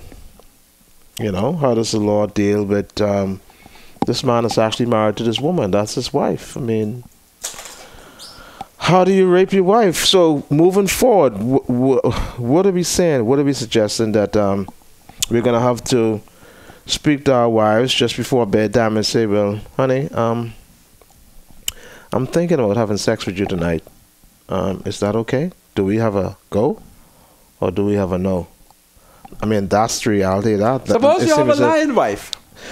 How does the law deal with this man is actually married to this woman? That's his wife. I mean, how do you rape your wife? So moving forward, what are we saying? What are we suggesting that we're going to have to speak to our wives just before bedtime and say, well, honey, I'm thinking about having sex with you tonight. Is that okay? Do we have a go? Or do we have a no? I mean, that's the reality of that. Suppose you have a lying wife.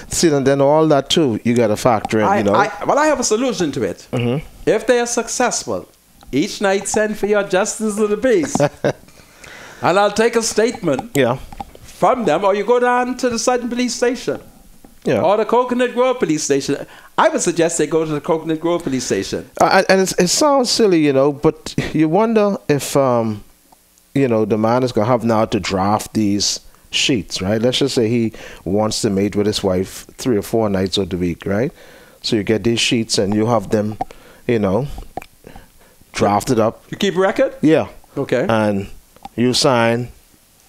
See, and then all that too, you got to factor in, I have a solution to it. Mm-hmm. If they are successful, each night send for your justice of the peace. And I'll take a statement from them, or you go down to the Sutton police station. Yeah. Or the Coconut Grove police station. I would suggest they go to the Coconut Grove police station. And it sounds silly, but you wonder if... the man is going to have now to draft these sheets, right? Let's just say he wants to mate with his wife 3 or 4 nights of the week, right? So you get these sheets and you have them, drafted up. You keep record? Yeah. Okay. And you sign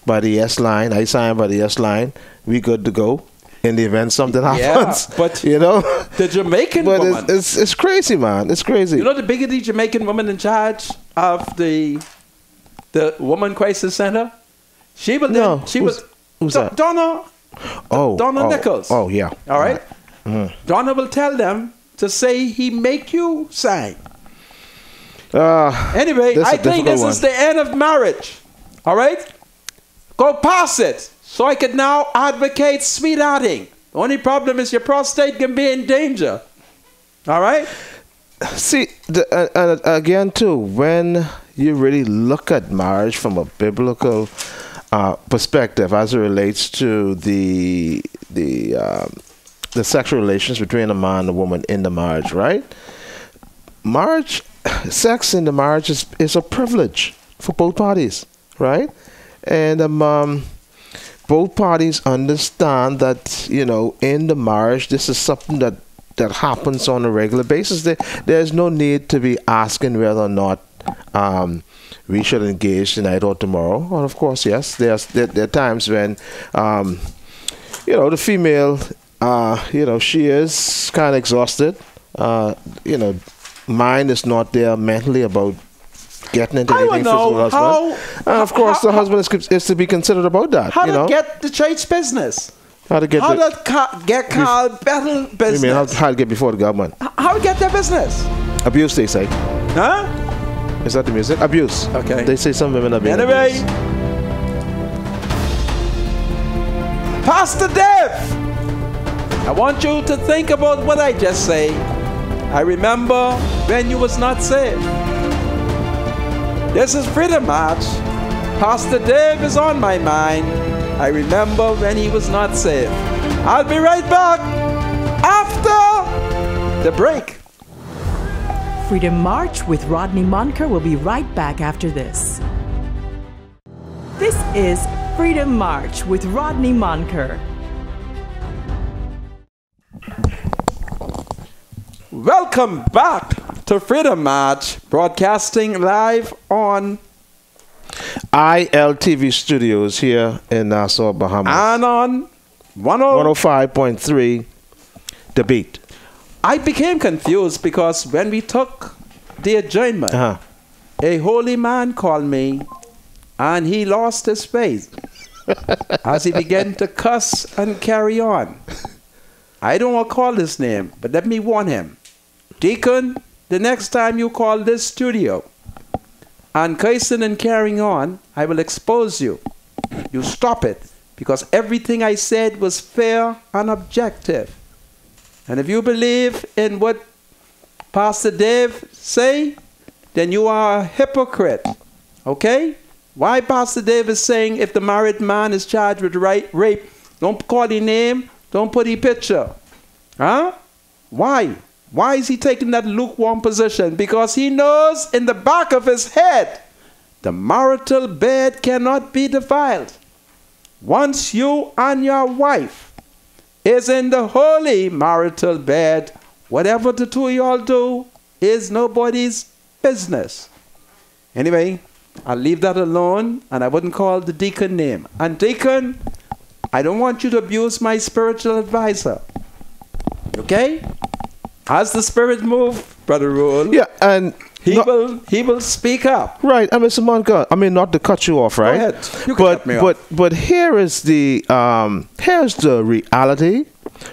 by the S line. I sign by the S line. We good to go in the event something happens. Yeah, but the Jamaican woman. It's crazy, man. It's crazy. The biggest Jamaican woman in charge of the Woman Crisis Center? She was who's that? Donna. Donna Nichols. Oh, yeah. All right. Donna will tell them to say he make you sign. Anyway, I think this is the end of marriage. All right? Go past it. So I could now advocate sweethearting. The only problem is your prostate can be in danger. All right? See, and again, too, when you really look at marriage from a biblical perspective as it relates to the sexual relations between a man and a woman in the marriage, right? Sex in the marriage is a privilege for both parties, right? And both parties understand that, in the marriage, this is something that happens on a regular basis. There's no need to be asking whether or not we should engage tonight or tomorrow. And of course, yes, there are times when, the female, she is kind of exhausted. Mind is not there mentally about getting into anything physical with the husband. And of course, the husband is to be considered about that. How to get the church business? How to get Carl Battle business? You mean how to get before the government? How to get their business? Abuse, they say. Huh? Is that the music? Abuse. Okay. They say some women are being abused. Pastor Dev, I want you to think about what I just say I remember when you was not saved. This is Freedom March. Pastor Dave is on my mind. I remember when he was not saved. I'll be right back after the break. Freedom March with Rodney Monker will be right back after this. This is Freedom March with Rodney Monker. Welcome back to Freedom March, broadcasting live on ILTV Studios here in Nassau, Bahamas. and on 105.3 The Beat. I became confused because when we took the adjournment, Uh-huh. a holy man called me and he lost his faith as he began to cuss and carry on. I don't want to call his name, but let me warn him. Deacon, the next time you call this studio and cursing and carrying on, I will expose you. You stop it, because everything I said was fair and objective. And if you believe in what Pastor Dave say, then you are a hypocrite. Okay? Why Pastor Dave is saying if the married man is charged with rape, don't call his name, don't put his picture. Huh? Why? Why is he taking that lukewarm position? Because he knows in the back of his head the marital bed cannot be defiled. Once you and your wife is in the holy marital bed, whatever the two of y'all do is nobody's business. Anyway, I'll leave that alone, and I wouldn't call the deacon name. And deacon, I don't want you to abuse my spiritual advisor. Okay? As the spirit move, Brother Rule, Yeah, and he will speak up. right. I mean, Mr. Monka, I mean, not to cut you off, right? Go ahead. You can cut me off. But here is here's the reality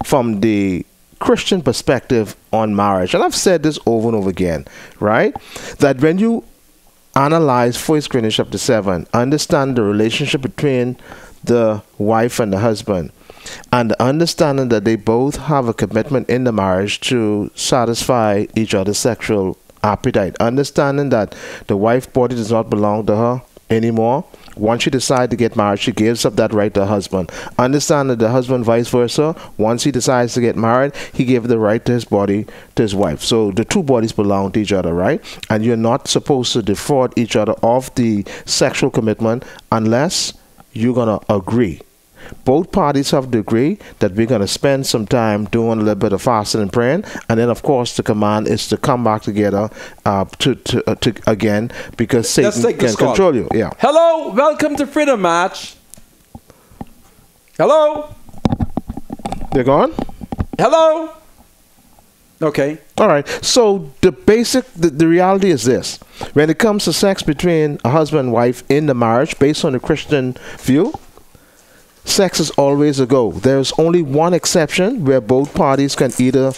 from the Christian perspective on marriage, and I've said this over and over again, right? That when you analyze 1 Corinthians chapter 7, understand the relationship between the wife and the husband, and the understanding that they both have a commitment in the marriage to satisfy each other's sexual appetite, understanding that the wife's body does not belong to her anymore. Once she decides to get married, she gives up that right to her husband. Understand that the husband vice versa. Once he decides to get married, he gives the right to his body to his wife. So the two bodies belong to each other, right? And you're not supposed to defraud each other of the sexual commitment unless you're going to agree. Both parties have to agree that we're going to spend some time doing a little bit of fasting and praying, and then of course the command is to come back together to again, because Satan can control you. Yeah. Hello, welcome to Freedom March. Hello? They're gone? Hello? Okay. All right. So the reality is this: when it comes to sex between a husband and wife in the marriage, based on the Christian view, sex is always a go. There's only one exception where both parties can either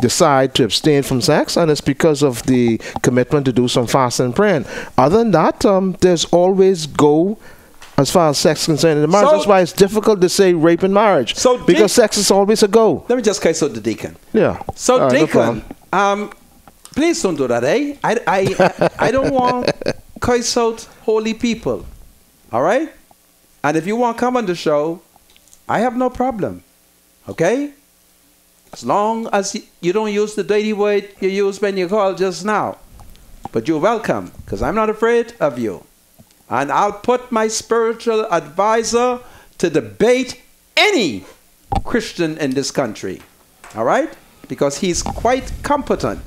decide to abstain from sex, and it's because of the commitment to do some fasting and praying. Other than that, there's always go as far as sex is concerned in the marriage. So, that's why it's difficult to say rape in marriage, because sex is always a go. Let me just curse out the deacon. Yeah. So All right, no deacon, problem. please don't do that, eh? I don't want curse out holy people. All right? And if you want to come on the show, I have no problem. Okay? As long as you don't use the dirty word you used when you called just now. But you're welcome, because I'm not afraid of you. And I'll put my spiritual advisor to debate any Christian in this country. All right? Because he's quite competent.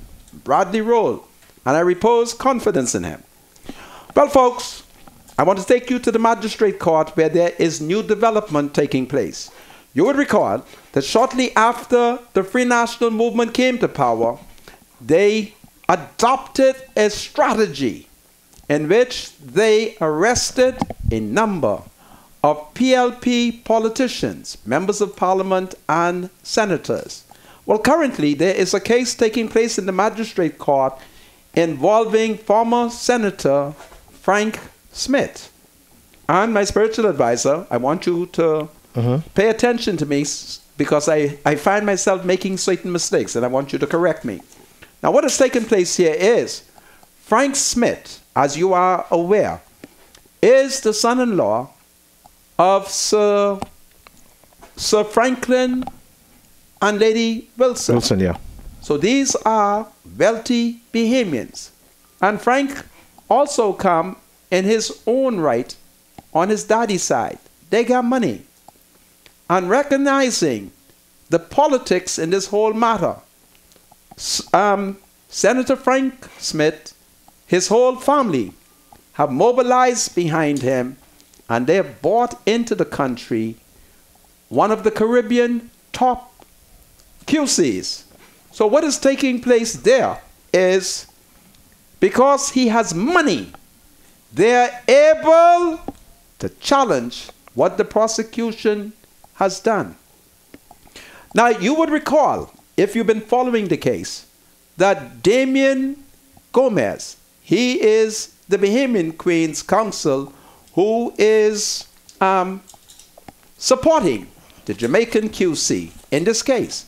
Rodney Roll. And I repose confidence in him. Well, folks, I want to take you to the magistrate court where there is new development taking place. You would recall that shortly after the Free National Movement came to power, they adopted a strategy in which they arrested a number of PLP politicians, members of parliament and senators. Well, currently there is a case taking place in the magistrate court involving former Senator Frank Smith. And my spiritual advisor, I want you to pay attention to me because I find myself making certain mistakes, and I want you to correct me. Now, what has taken place here is Frank Smith, as you are aware, is the son-in-law of Sir Franklin and Lady Wilson. Wilson, yeah. So these are wealthy Bahamians. And Frank also come in his own right on his daddy's side. They got money. And recognizing the politics in this whole matter, Senator Frank Smith, his whole family, have mobilized behind him, and they have brought into the country one of the Caribbean top QCs. So what is taking place there is, because he has money, they're able to challenge what the prosecution has done. Now, you would recall, if you've been following the case, that Damien Gomez, he is the Bahamian Queen's counsel who is supporting the Jamaican QC in this case.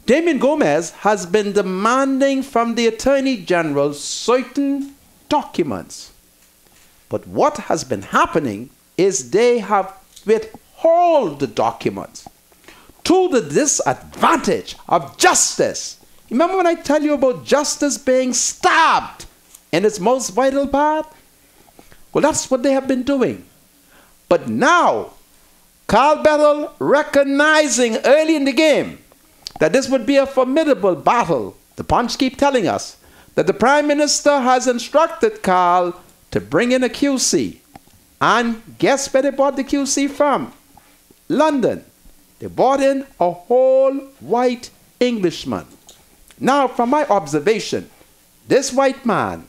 Damien Gomez has been demanding from the Attorney General certain documents. But what has been happening is they have withheld the documents to the disadvantage of justice. Remember when I tell you about justice being stabbed in its most vital part? Well, that's what they have been doing. But now, Carl Bettel, recognizing early in the game that this would be a formidable battle, the Punch keep telling us that the Prime Minister has instructed Carl to bring in a QC. And guess where they bought the QC from? London. They brought in a whole white Englishman. Now, from my observation, this white man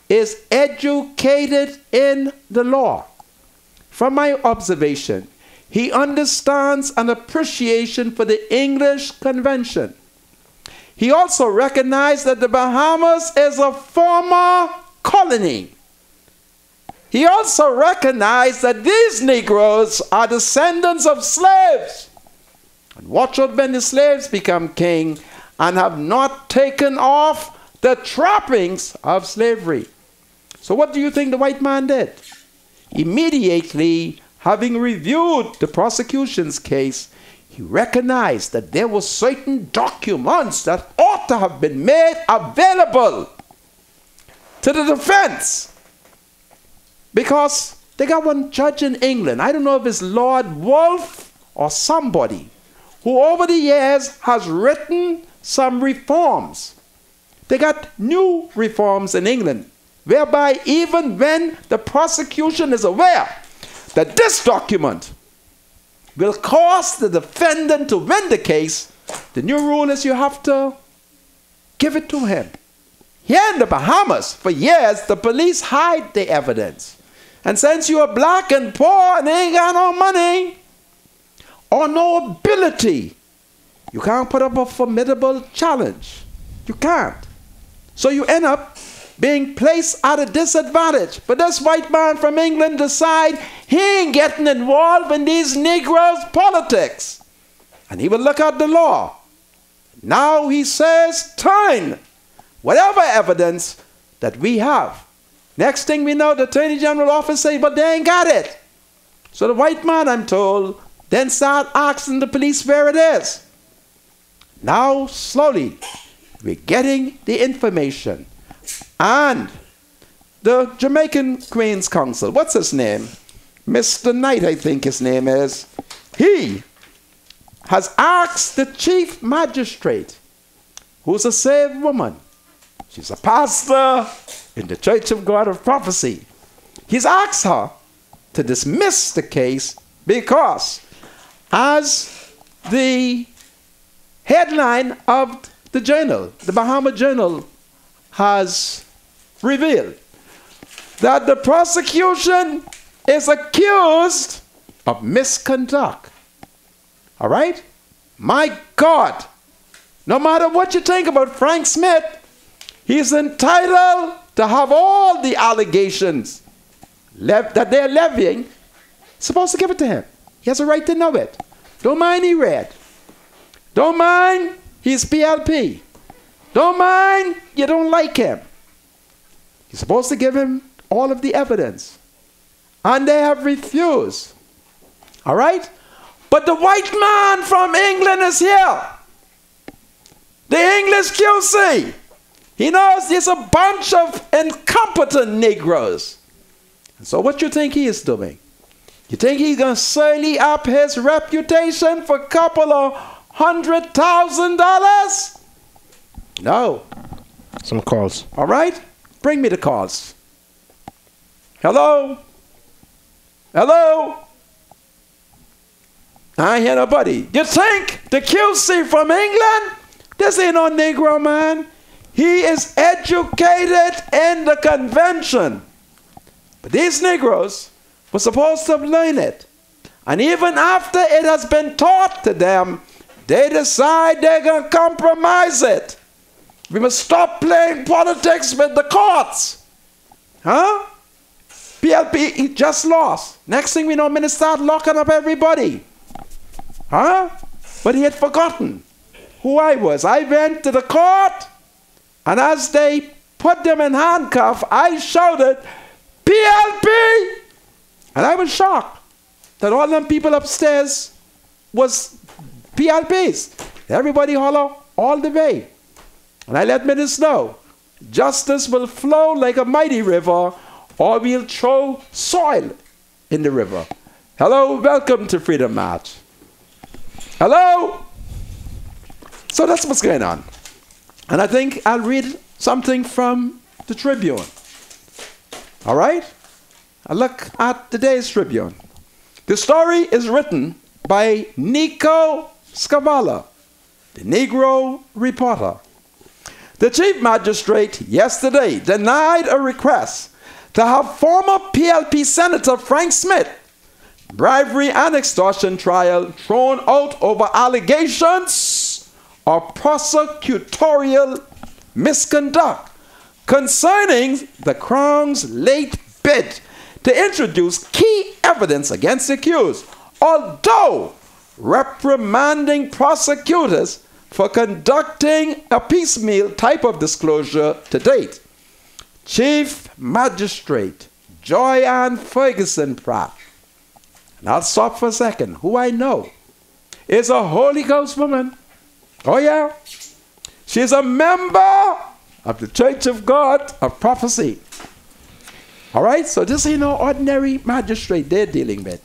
is educated in the law. From my observation, he understands an appreciation for the English Convention. He also recognized that the Bahamas is a former colony. He also recognized that these Negroes are descendants of slaves. And watch out when the slaves become king and have not taken off the trappings of slavery. So what do you think the white man did? Immediately, having reviewed the prosecution's case, he recognized that there were certain documents that ought to have been made available to the defense. Because they got one judge in England, I don't know if it's Lord Wolfe or somebody, who over the years has written some reforms. They got new reforms in England, whereby even when the prosecution is aware that this document will cause the defendant to win the case, the new rule is you have to give it to him. Here in the Bahamas, for years, the police hide the evidence. And since you are black and poor and ain't got no money or no ability, you can't put up a formidable challenge. You can't. So you end up being placed at a disadvantage. But this white man from England decide he ain't getting involved in these Negroes' politics. And he will look at the law. Now he says, turn whatever evidence that we have. Next thing we know, the Attorney General office says, but they ain't got it. So the white man, I'm told, then start asking the police where it is. Now, slowly, we're getting the information. And the Jamaican Queen's Counsel, what's his name? Mr. Knight, I think his name is. He has asked the chief magistrate, who's a saved woman. She's a pastor in the Church of God of Prophecy. He's asked her to dismiss the case because, as the headline of the journal, the Bahama Journal, has revealed, that the prosecution is accused of misconduct. All right? My God, no matter what you think about Frank Smith, he's entitled to have all the allegations that they're levying. Supposed to give it to him. He has a right to know it. Don't mind he read. Don't mind, he's PLP. Don't mind, you don't like him. You're supposed to give him all of the evidence. And they have refused. All right? But the white man from England is here. The English QC. He knows there's a bunch of incompetent Negroes. And so what you think he is doing? You think he's going to surly up his reputation for a couple of $100,000? No. Some calls. All right? Bring me the calls. Hello? Hello? I ain't hear nobody. You think the QC from England? This ain't no Negro, man. He is educated in the convention. But these Negroes were supposed to have learned it. And even after it has been taught to them, they decide they're going to compromise it. We must stop playing politics with the courts. Huh? PLP, he just lost. Next thing we know, minister start locking up everybody. Huh? But he had forgotten who I was. I went to the court, and as they put them in handcuffs, I shouted, PLP! And I was shocked that all them people upstairs was PLPs. Everybody holler all the way. And I let ministers know, justice will flow like a mighty river, or we'll throw soil in the river. Hello, welcome to Freedom March. Hello? So that's what's going on. And I think I'll read something from the Tribune. All right? I look at today's Tribune. The story is written by Nico Scavala, the Negro reporter. The chief magistrate yesterday denied a request to have former PLP Senator Frank Smith bribery and extortion trial thrown out over allegations of prosecutorial misconduct concerning the Crown's late bid to introduce key evidence against the accused, although reprimanding prosecutors for conducting a piecemeal type of disclosure to date. Chief Magistrate Joy-Ann Ferguson Pratt, and I'll stop for a second, who I know is a Holy Ghost woman. Oh yeah. She's a member of the Church of God of Prophecy. All right, so this ain't no ordinary magistrate they're dealing with.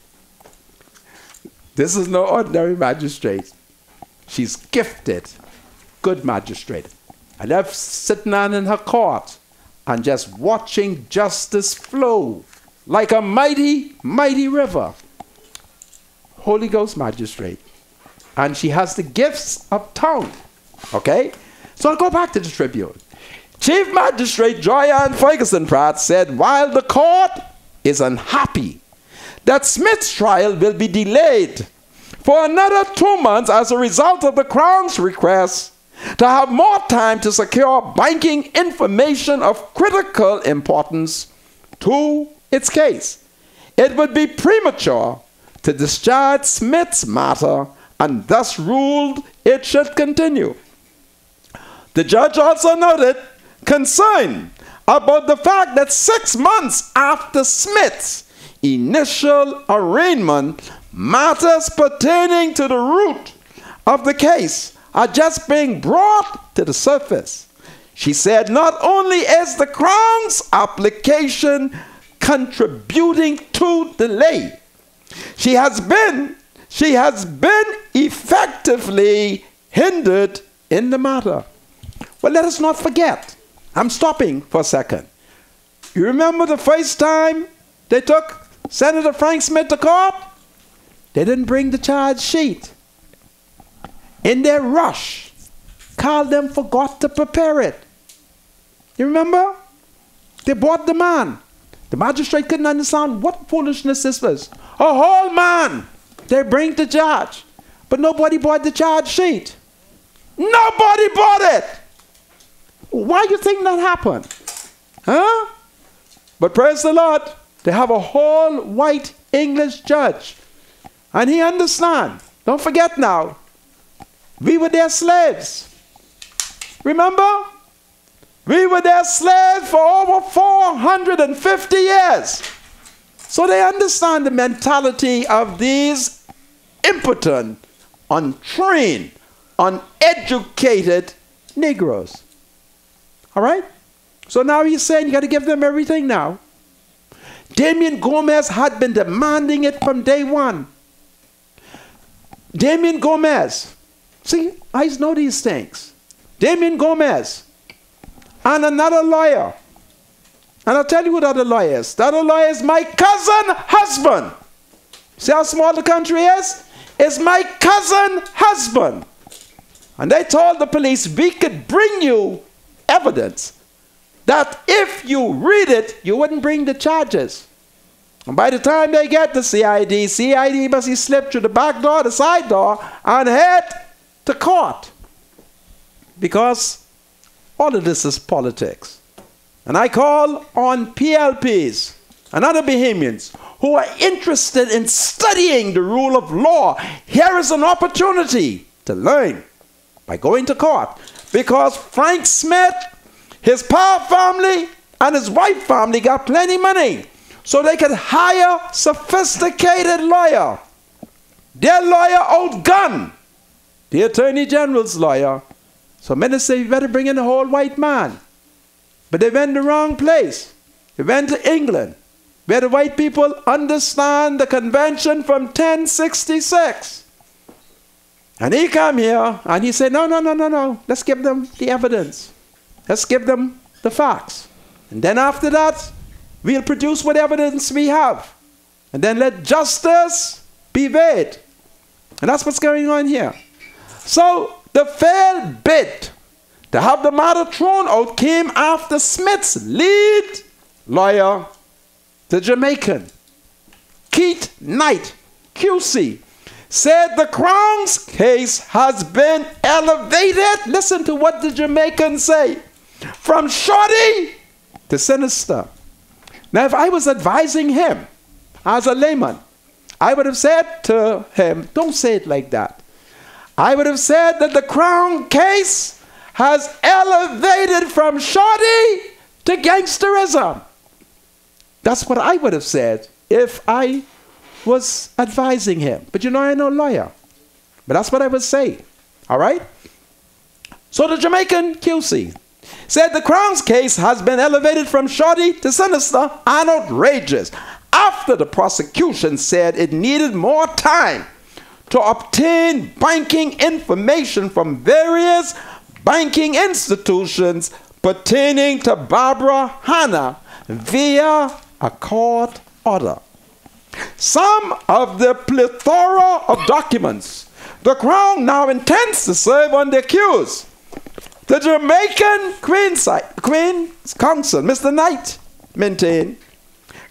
This is no ordinary magistrate. She's gifted, good magistrate. And they're sitting down in her court and just watching justice flow like a mighty, mighty river. Holy Ghost magistrate. And she has the gifts of tongue. Okay? So I'll go back to the Tribune. Chief Magistrate Joy-Ann Ferguson Pratt said while the court is unhappy that Smith's trial will be delayed for another 2 months as a result of the Crown's request to have more time to secure banking information of critical importance to its case, it would be premature to discharge Smith's matter and thus ruled it should continue. The judge also noted concern about the fact that 6 months after Smith's initial arraignment, matters pertaining to the root of the case are just being brought to the surface. She said not only is the Crown's application contributing to delay, she has been effectively hindered in the matter. Well, let us not forget. I'm stopping for a second. You remember the first time they took Senator Frank Smith to court? They didn't bring the charge sheet. In their rush, Carl them forgot to prepare it. You remember? They brought the man. The magistrate couldn't understand what foolishness this was. A whole man. They bring the charge. But nobody bought the charge sheet. Nobody bought it. Why do you think that happened? Huh? But praise the Lord, they have a whole white English judge. And he understands. Don't forget now, we were their slaves. Remember? We were their slaves for over 450 years. So they understand the mentality of these impotent, untrained, uneducated Negroes. All right? So now he's saying you got to give them everything now. Damien Gomez had been demanding it from day one. Damien Gomez. See, I know these things. Damien Gomez and another lawyer. And I'll tell you who the other lawyer is. The other lawyer is my cousin husband. See how small the country is? It's my cousin husband. And they told the police, we could bring you evidence that if you read it, you wouldn't bring the charges. And by the time they get the CID must have slipped through the back door, the side door, and head to court. Because all of this is politics. And I call on PLPs and other Bahamians who are interested in studying the rule of law. Here is an opportunity to learn by going to court. Because Frank Smith, his Power family, and his wife family got plenty money. So they could hire sophisticated lawyer. Their lawyer outgunned the Attorney General's lawyer. So many say you better bring in a whole white man. But they went the wrong place. They went to England, where the white people understand the convention from 1066. And he came here and he said, no. Let's give them the evidence. Let's give them the facts. And then after that, we'll produce what evidence we have. And then let justice be weighed. And that's what's going on here. So the failed bid to have the matter thrown out came after Smith's lead lawyer, the Jamaican, Keith Knight, QC, said the Crown's case has been elevated. Listen to what the Jamaicans say. From shoddy to sinister. Now, if I was advising him as a layman, I would have said to him, don't say it like that. I would have said that the Crown case has elevated from shoddy to gangsterism. That's what I would have said if I was advising him. But you know, I'm no lawyer. But that's what I would say. All right? So the Jamaican QC said the Crown's case has been elevated from shoddy to sinister and outrageous after the prosecution said it needed more time to obtain banking information from various banking institutions pertaining to Barbara Hanna via a court order. Some of the plethora of documents the Crown now intends to serve on the accused. The Jamaican Queen's Counsel, Mr. Knight, maintained,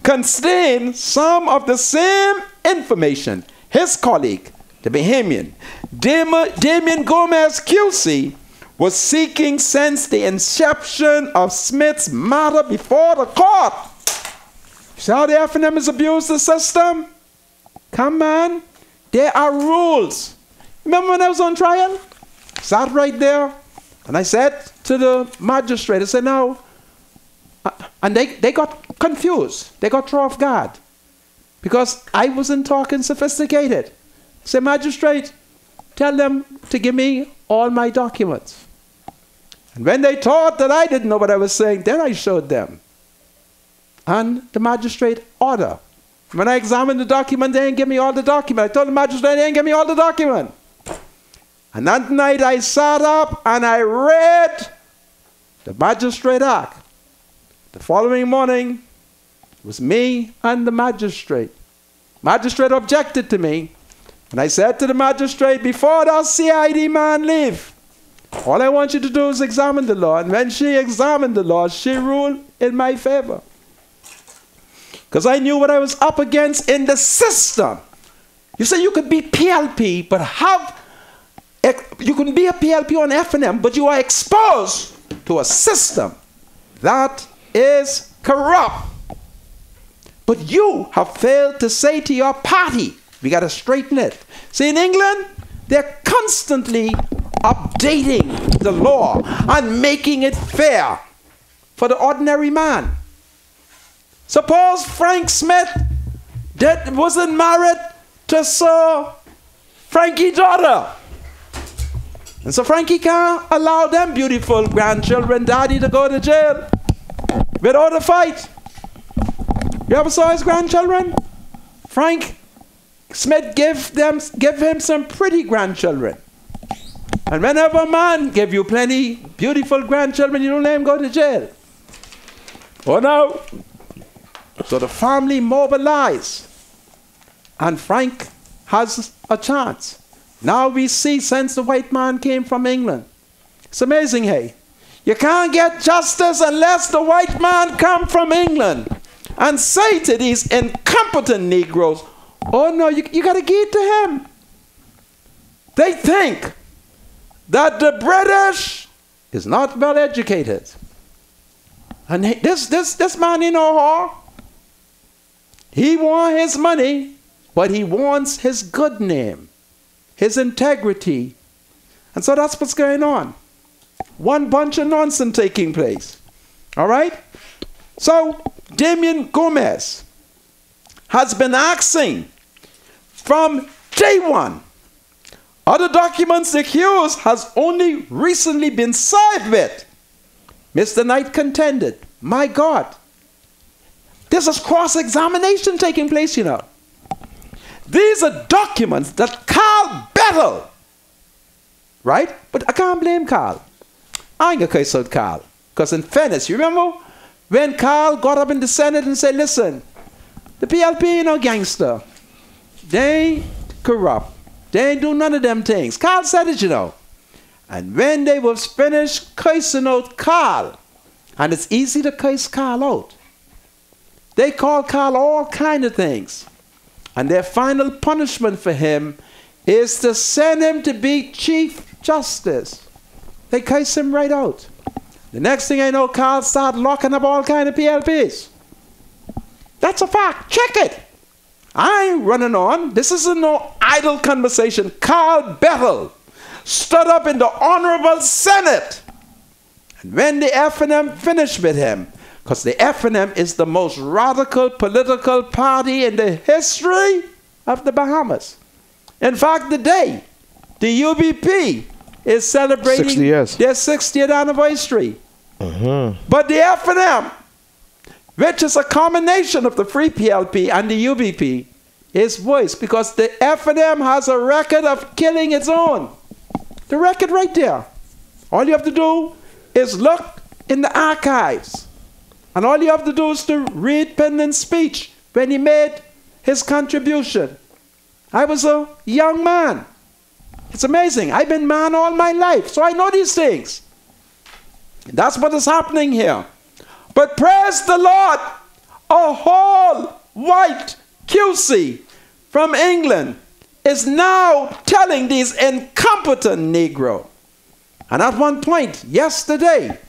contained some of the same information his colleague, the Bahamian, Damien Gomez QC, was seeking since the inception of Smith's matter before the court. See how the FNM has abused the system? Come on. There are rules. Remember when I was on trial? Sat right there. And I said to the magistrate, I said, no. And they got confused. They got thrown off guard. Because I wasn't talking sophisticated. I said, magistrate, tell them to give me all my documents. And when they thought that I didn't know what I was saying, then I showed them. And the magistrate ordered. When I examined the document, they didn't give me all the document. I told the magistrate they didn't give me all the document. And that night I sat up and I read the Magistrate Act. The following morning, it was me and the magistrate. Magistrate objected to me. And I said to the magistrate, before that CID man leave, all I want you to do is examine the law. And when she examined the law, she ruled in my favor. Because I knew what I was up against in the system. You say you could be PLP, but you can be a PLP on FNM, but you are exposed to a system that is corrupt. But you have failed to say to your party, we got to straighten it. See, in England, They're constantly updating the law and making it fair for the ordinary man. Suppose Frank Smith wasn't married to Sir Frankie's daughter. And so Frankie can't allow them beautiful grandchildren, daddy, to go to jail without a fight. You ever saw his grandchildren? Frank Smith give him some pretty grandchildren. And whenever a man give you plenty beautiful grandchildren, you don't let him go to jail. Oh no. So the family mobilized. And Frank has a chance. Now we see since the white man came from England. It's amazing, hey? You can't get justice unless the white man come from England and say to these incompetent Negroes, oh no, you got to give it to him. They think that the British is not well educated. And this man, you know, he wants his money, but he wants his good name, his integrity. And so that's what's going on. One bunch of nonsense taking place. All right? So Damien Gomez has been asking from day one. Other documents the accused has only recently been sided with. Mr. Knight contended, my God, this is cross-examination taking place, you know. These are documents that Carl Bettel, right? But I can't blame Carl. I ain't gonna curse out Carl. Because in fairness, you remember when Carl got up in the Senate and said, listen, the PLP ain't no gangster. They ain't corrupt. They ain't do none of them things. Carl said it, you know. And when they was finished cursing out Carl, and it's easy to curse Carl out, they called Carl all kind of things. And their final punishment for him is to send him to be Chief Justice. They curse him right out. The next thing I know, Carl started locking up all kind of PLPs. That's a fact. Check it. I ain't running on. This isn't no idle conversation. Carl Bettel stood up in the Honorable Senate. And when the F&M finished with him, because the F&M is the most radical political party in the history of the Bahamas. In fact, today, the UBP is celebrating 60 years. Their 60th anniversary. But the F&M, which is a combination of the Free PLP and the UBP, is worse because the F&M has a record of killing its own. The record right there. All you have to do is look in the archives. And all you have to do is to read Pendant's speech when he made his contribution. I was a young man. It's amazing. I've been man all my life, so I know these things. That's what is happening here. But praise the Lord, a whole white QC from England is now telling these incompetent Negro. And at one point, yesterday,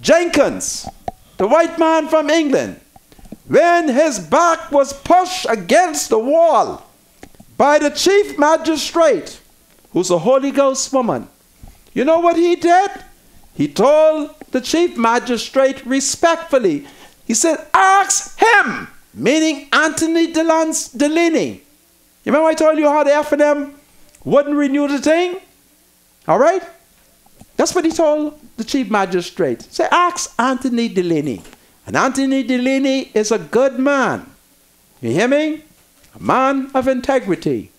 Jenkins, the white man from England, when his back was pushed against the wall by the chief magistrate, who's a Holy Ghost woman, you know what he did? He told the chief magistrate respectfully, he said, ask him, meaning Anthony Delaney. You remember I told you how the F&M wouldn't renew the thing? All right? That's what he told the chief magistrate. Say, ask Anthony Delaney. And Anthony Delaney is a good man. You hear me? A man of integrity.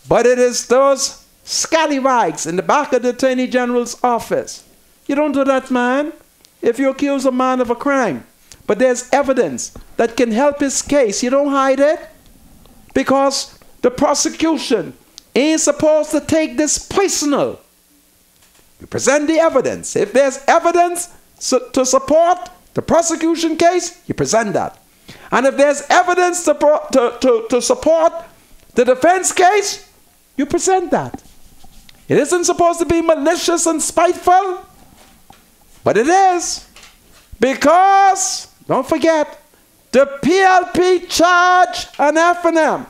But it is those scallywags in the back of the Attorney General's office. You don't do that, man, if you accuse a man of a crime. But there's evidence that can help his case. You don't hide it. Because the prosecution ain't supposed to take this personal. You present the evidence. If there's evidence to support the prosecution case, you present that. And if there's evidence to support the defense case, you present that. It isn't supposed to be malicious and spiteful, but it is. Because, don't forget, the PLP charge an F&M.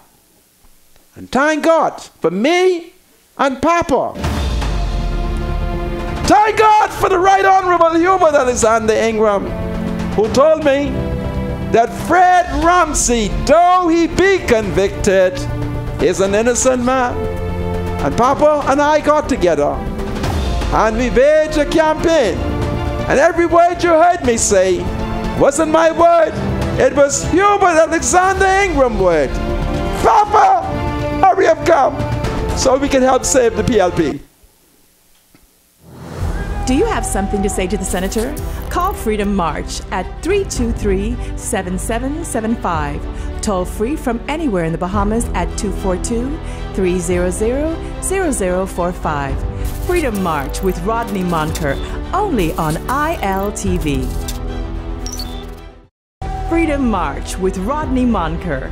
And thank God for me and Papa. Thank God for the Right Honorable Hubert Alexander Ingram, who told me that Fred Ramsey, though he be convicted, is an innocent man. And Papa and I got together and we waged a campaign. And every word you heard me say wasn't my word. It was Hubert Alexander Ingram word. Papa, hurry up, come, so we can help save the PLP. Do you have something to say to the Senator? Call Freedom March at 323-7775. Toll free from anywhere in the Bahamas at 242-300-0045. Freedom March with Rodney Monker, only on ILTV. Freedom March with Rodney Monker.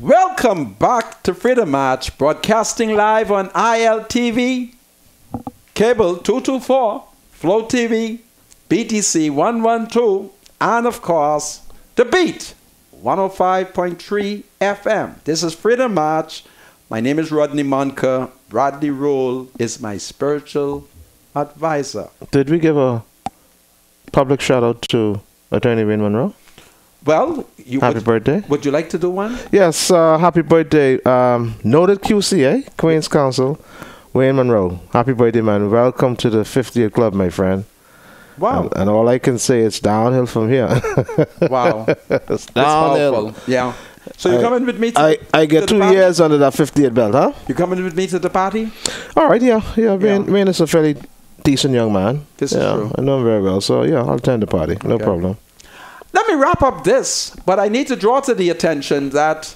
Welcome back to Freedom March, broadcasting live on ILTV, Cable 224, Flow TV, BTC 112, and of course, The Beat 105.3 FM. This is Freedom March. My name is Rodney Monker. Bradley Rule is my spiritual advisor. Did we give a public shout out to Attorney Wayne Monroe? Well, happy birthday. Would you like to do one? Yes, happy birthday. Noted QC, Queen's Counsel, Wayne Monroe. Happy birthday, man. Welcome to the 50th club, my friend. Wow. And all I can say, it's downhill from here. Wow. It's downhill. Yeah. So you're coming with me to I get 2 years under that 50th belt, huh? You coming with me to the party? All right, yeah. Wayne is a fairly decent young man. This is true. I know him very well. So, yeah, I'll attend the party. No problem. Let me wrap up this, but I need to draw to the attention that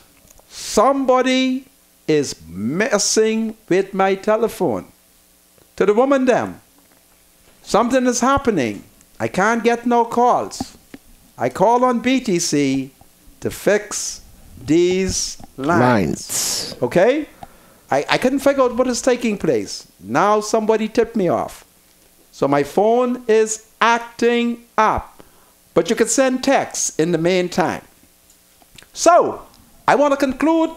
somebody is messing with my telephone. To the woman them. Something is happening. I can't get no calls. I call on BTC to fix these lines. Okay? I couldn't figure out what is taking place. Now somebody tipped me off. So my phone is acting up. But you can send texts in the meantime. So, I want to conclude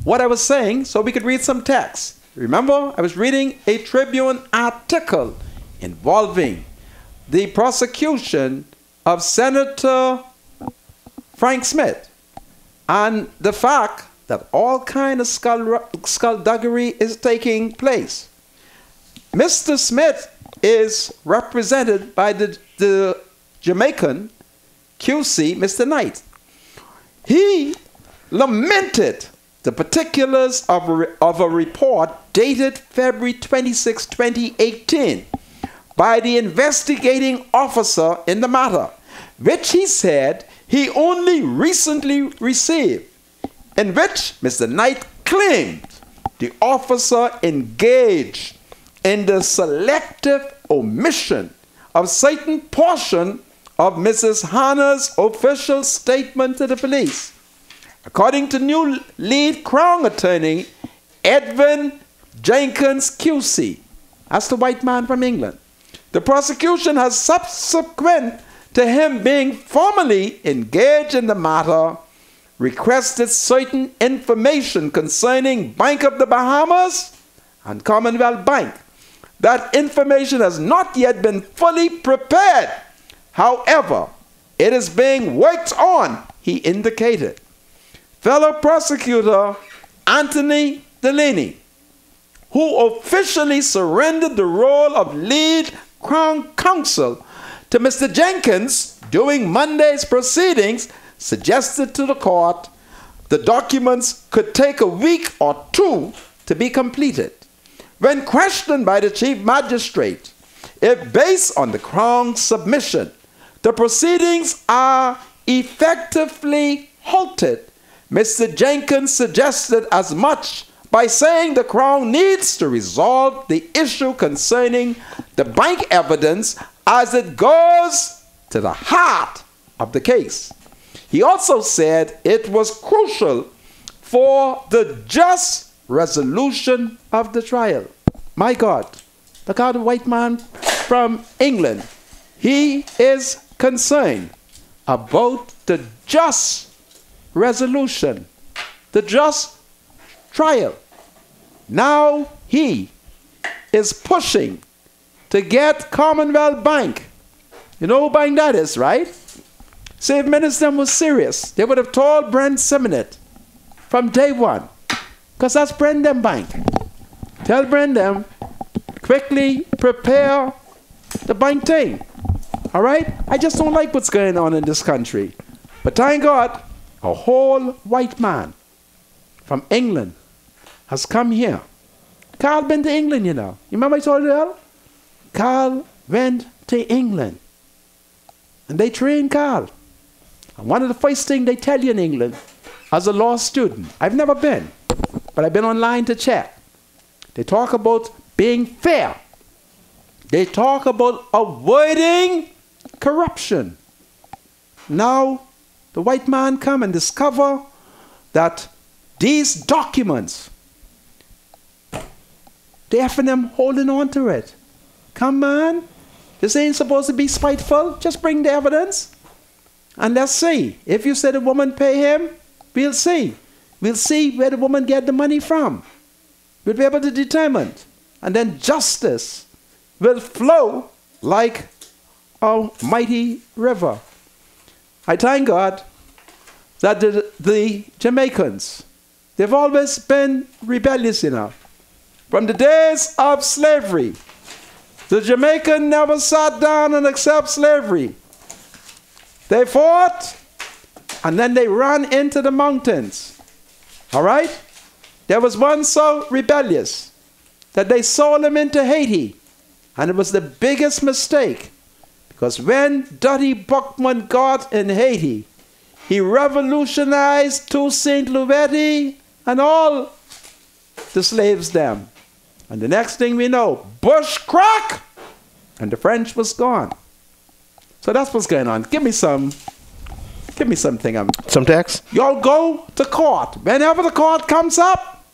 what I was saying so we could read some text. Remember, I was reading a Tribune article involving the prosecution of Senator Frank Smith and the fact that all kind of skullduggery is taking place. Mr. Smith is represented by the Jamaican QC, Mr. Knight. He lamented the particulars of a report dated February 26, 2018 by the investigating officer in the matter, which he said he only recently received, in which Mr. Knight claimed the officer engaged in the selective omission of certain portion of Mrs. Hannah's official statement to the police. According to new lead Crown Attorney Edwin Jenkins QC, that's the white man from England, the prosecution has subsequent to him being formally engaged in the matter, requested certain information concerning Bank of the Bahamas and Commonwealth Bank. That information has not yet been fully prepared. However, it is being worked on, he indicated. Fellow prosecutor Anthony Delaney, who officially surrendered the role of lead Crown Counsel to Mr. Jenkins during Monday's proceedings, suggested to the court the documents could take a week or two to be completed. When questioned by the Chief Magistrate, if based on the Crown's submission, the proceedings are effectively halted, Mr. Jenkins suggested as much by saying the Crown needs to resolve the issue concerning the bank evidence as it goes to the heart of the case. He also said it was crucial for the just resolution of the trial. My God, look how the white man from England, he is concerned about the just resolution, the just trial. Now he is pushing to get Commonwealth Bank. You know who bank that is, right? See, if Minister was serious, they would have told Brent Simonet from day one, because that's Brendan Bank. Tell Brendan, quickly prepare the bank thing. All right? I just don't like what's going on in this country. But thank God, a whole white man from England has come here. Carl been to England, you know. You remember I told you that? Carl went to England. And they trained Carl. And one of the first things they tell you in England, as a law student, I've never been, but I've been online to check. They talk about being fair. They talk about avoiding corruption. Now, the white man come and discover that these documents, the F&M holding on to it. Come man, this ain't supposed to be spiteful. Just bring the evidence. And let's see. If you said the woman pay him, we'll see. We'll see where the woman get the money from. We'll be able to determine. And then justice will flow like a mighty river. I thank God that the Jamaicans, they've always been rebellious enough. From the days of slavery, the Jamaican never sat down and accept slavery. They fought, and then they ran into the mountains. All right? There was one so rebellious that they sold him into Haiti. And it was the biggest mistake. Because when Dutty Buckman got in Haiti, he revolutionized Toussaint St. Louvetti and all the slaves them. And the next thing we know, bush crack, and the French was gone. So that's what's going on. Give me something. Some text? Y'all go to court. Whenever the court comes up,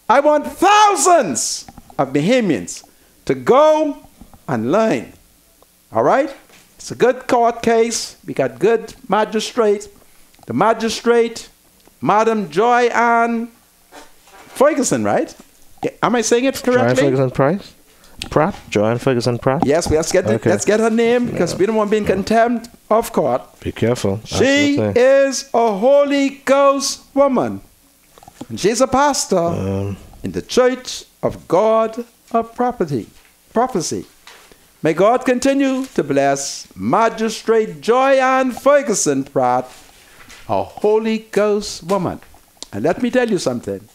I want thousands of Bahamians to go and learn. All right? It's a good court case. We got good magistrate. The magistrate, Madam Joy Ann Ferguson, right? Am I saying it correctly? Joy Ferguson Price? Pratt? Joanne Ferguson Pratt? Yes, let's get her name, because we don't want to be in contempt of court. Be careful. She is a Holy Ghost woman. And she's a pastor in the Church of God of Prophecy. May God continue to bless Magistrate Joy Ann Ferguson Pratt, a Holy Ghost woman. And let me tell you something.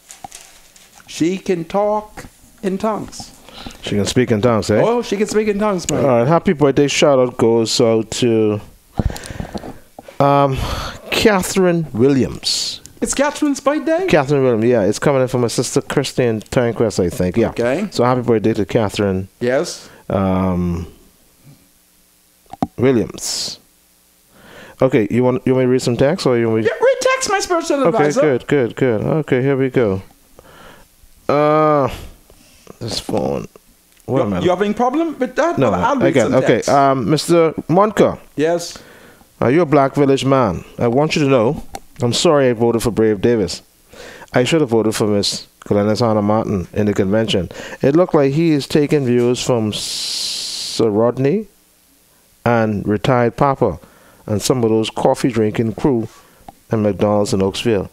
She can talk in tongues. She can speak in tongues, eh? Oh, she can speak in tongues, man. All right, happy birthday shout out goes out to Catherine Williams. It's Catherine's birthday? Catherine Williams, yeah. It's coming in from my sister Christine Turnquest, I think. Yeah. Okay. So happy birthday to Catherine. Yes. Williams. Okay, you want me to read some text, or you want me? Yeah, read text, my spiritual advisor. Okay, good. Okay, here we go. This phone. You having problem with that? No, again. Okay, Mr. Monka. Yes. You're a Black Village man. I want you to know, I'm sorry I voted for Brave Davis. I should have voted for Miss Glennis Hannah Martin in the convention. It looked like he is taking views from Sir Rodney and retired Papa and some of those coffee drinking crew at McDonald's in Oaksville.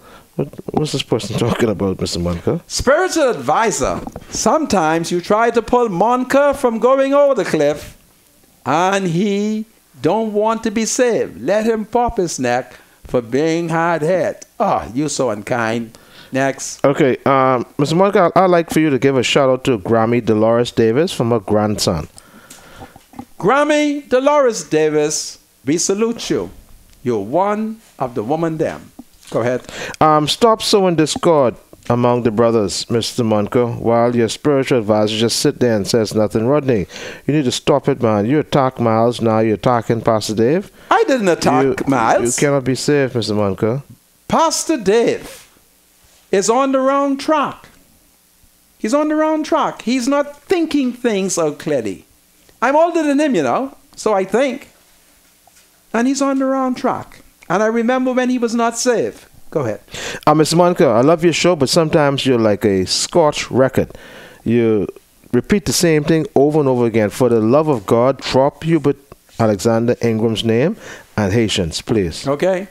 What's this person talking about, Mr. Monka? Spiritual advisor. Sometimes you try to pull Monka from going over the cliff, and he don't want to be saved. Let him pop his neck for being hard-headed. Oh, you're so unkind. Next. Okay, Mr. Monka, I'd like for you to give a shout-out to Grammy Dolores Davis from her grandson. Grammy Dolores Davis, we salute you. You're one of the woman them. Go ahead. Stop sowing discord among the brothers, Mr. Monka, while your spiritual advisor just sit there and says nothing. Rodney, you need to stop it, man. You attack Miles, now you're attacking Pastor Dave. I didn't attack Miles. You cannot be saved, Mr. Monka. Pastor Dave is on the wrong track. He's on the wrong track. He's not thinking things so clearly. I'm older than him, you know, so I think. And he's on the wrong track. And I remember when he was not saved. Go ahead. Mr. Monica, I love your show, but sometimes you're like a Scotch record. You repeat the same thing over and over again. For the love of God, drop Hubert Alexander Ingram's name and Haitians, please. Okay.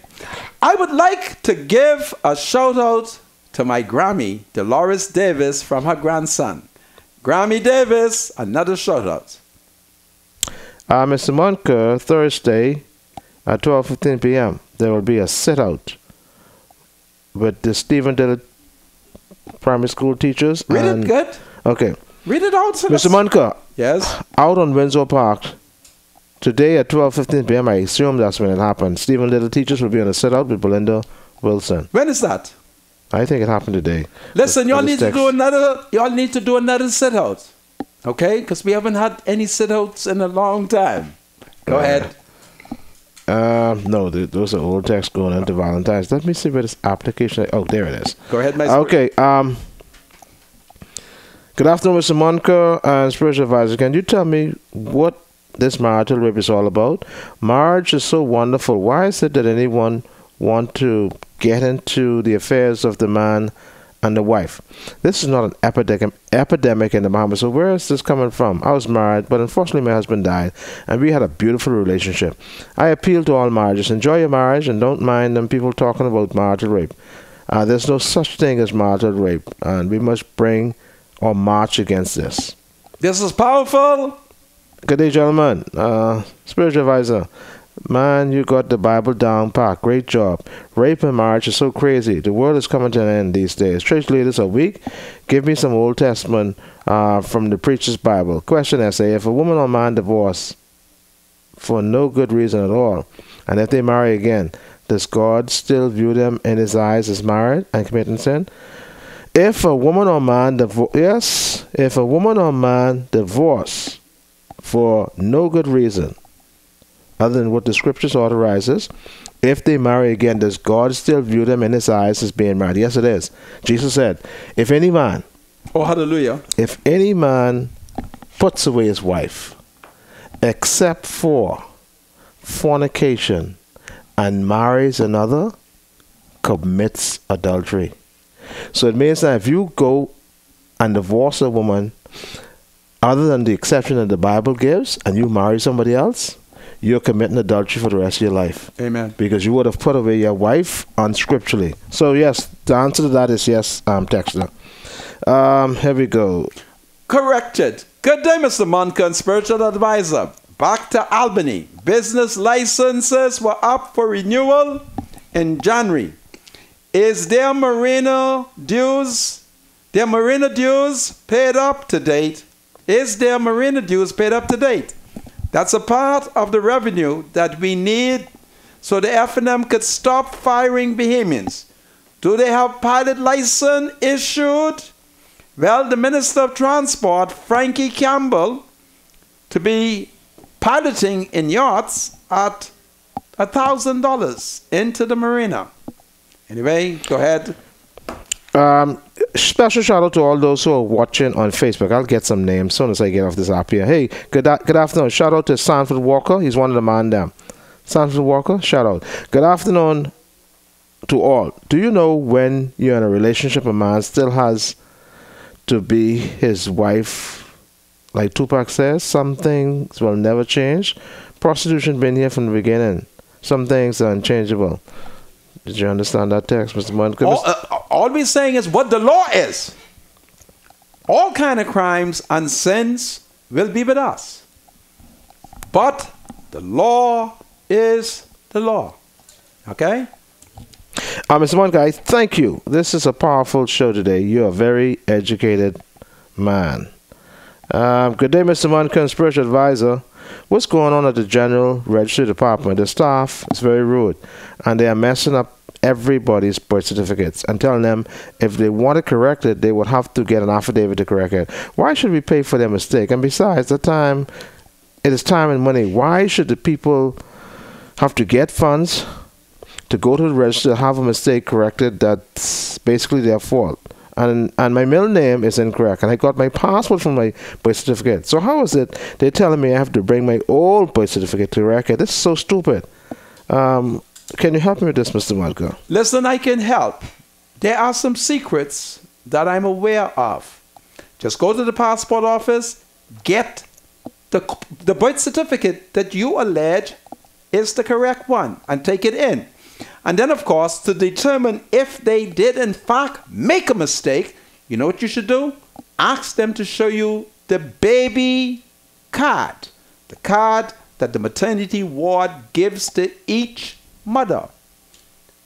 I would like to give a shout out to my Grammy, Dolores Davis, from her grandson. Grammy Davis, another shout out. Mr. Monica, Thursday at 12:15 p.m., there will be a sit-out with the Stephen Dillard primary school teachers. Read it good. Okay. Read it out. Mr. Monica. Yes. Out on Windsor Park today at 12:15 p.m. I assume that's when it happened. Stephen Little teachers will be on a sit-out with Belinda Wilson. When is that? I think it happened today. Listen, y'all need to do another. Y'all need to do another sit-out, okay? Because we haven't had any sit-outs in a long time. Go ahead. No, those are old texts going into Valentine's. Let me see where this application. Oh, there it is. Go ahead, my Okay. Good afternoon, Mr. Monica and Spiritual Advisor. Can you tell me what this marital rape is all about? Marriage is so wonderful. Why is it that anyone want to get into the affairs of the man and the wife? This is not an epidemic in the Bahamas. So where is this coming from? I was married, but unfortunately my husband died, and we had a beautiful relationship. I appeal to all marriages. Enjoy your marriage and don't mind them people talking about marital rape. There's no such thing as marital rape, and we must bring or march against this. This is powerful. Good day, gentlemen. Spiritual Advisor. Man, you got the Bible down pat. Great job. Rape and marriage is so crazy. The world is coming to an end these days. Church leaders are weak. Give me some Old Testament from the Preacher's Bible. Question essay. If a woman or man divorce for no good reason at all, and if they marry again, does God still view them in his eyes as married and committing sin? If a woman or man divorce for no good reason, other than what the scriptures authorizes, if they marry again, does God still view them in his eyes as being married? Yes, it is. Jesus said, if any man, oh hallelujah, if any man puts away his wife, except for fornication, and marries another, commits adultery. So it means that if you go and divorce a woman, other than the exception that the Bible gives, and you marry somebody else, you're committing adultery for the rest of your life. Amen. Because you would have put away your wife unscripturally. So yes, the answer to that is yes, Texter. Here we go. Corrected. Good day, Mr. Monk, Spiritual Advisor. Back to Albany. Business licenses were up for renewal in January. Is their marina dues paid up to date? Is their marina dues paid up to date? That's a part of the revenue that we need so the F&M could stop firing Bahamians. Do they have pilot license issued? Well, the Minister of Transport, Frankie Campbell, to be piloting in yachts at $1,000 into the marina. Anyway, go ahead. Special shout out to all those who are watching on Facebook. I'll get some names as soon as I get off this app here. Hey, good afternoon. Shout out to Sanford Walker. He's one of the man there. Sanford Walker, shout out. Good afternoon to all. Do you know when you're in a relationship, a man still has to be his wife? Like Tupac says, some things will never change. Prostitution been here from the beginning. Some things are unchangeable. Did you understand that text, Mr. Monica? All we're saying is what the law is. All kind of crimes and sins will be with us. But the law is the law. Okay? Mr. Monica, thank you. This is a powerful show today. You're a very educated man. Good day, Mr. Monica, Spiritual Advisor. What's going on at the General Registry Department? The staff is very rude, and they are messing up everybody's birth certificates and telling them if they want to correct it, they would have to get an affidavit to correct it. Why should we pay for their mistake? And besides, it is time and money. Why should the people have to get funds to go to the register to have a mistake corrected that's basically their fault? And my middle name is incorrect, and I got my passport from my birth certificate. So how is it they're telling me I have to bring my old birth certificate to correct it? This is so stupid. Can you help me with this, Mr. Monica? Listen, I can help. There are some secrets that I'm aware of. Just go to the passport office, get the birth certificate that you allege is the correct one, and take it in. And then, of course, to determine if they did in fact make a mistake, you know what you should do? Ask them to show you the baby card, the card that the maternity ward gives to each mother.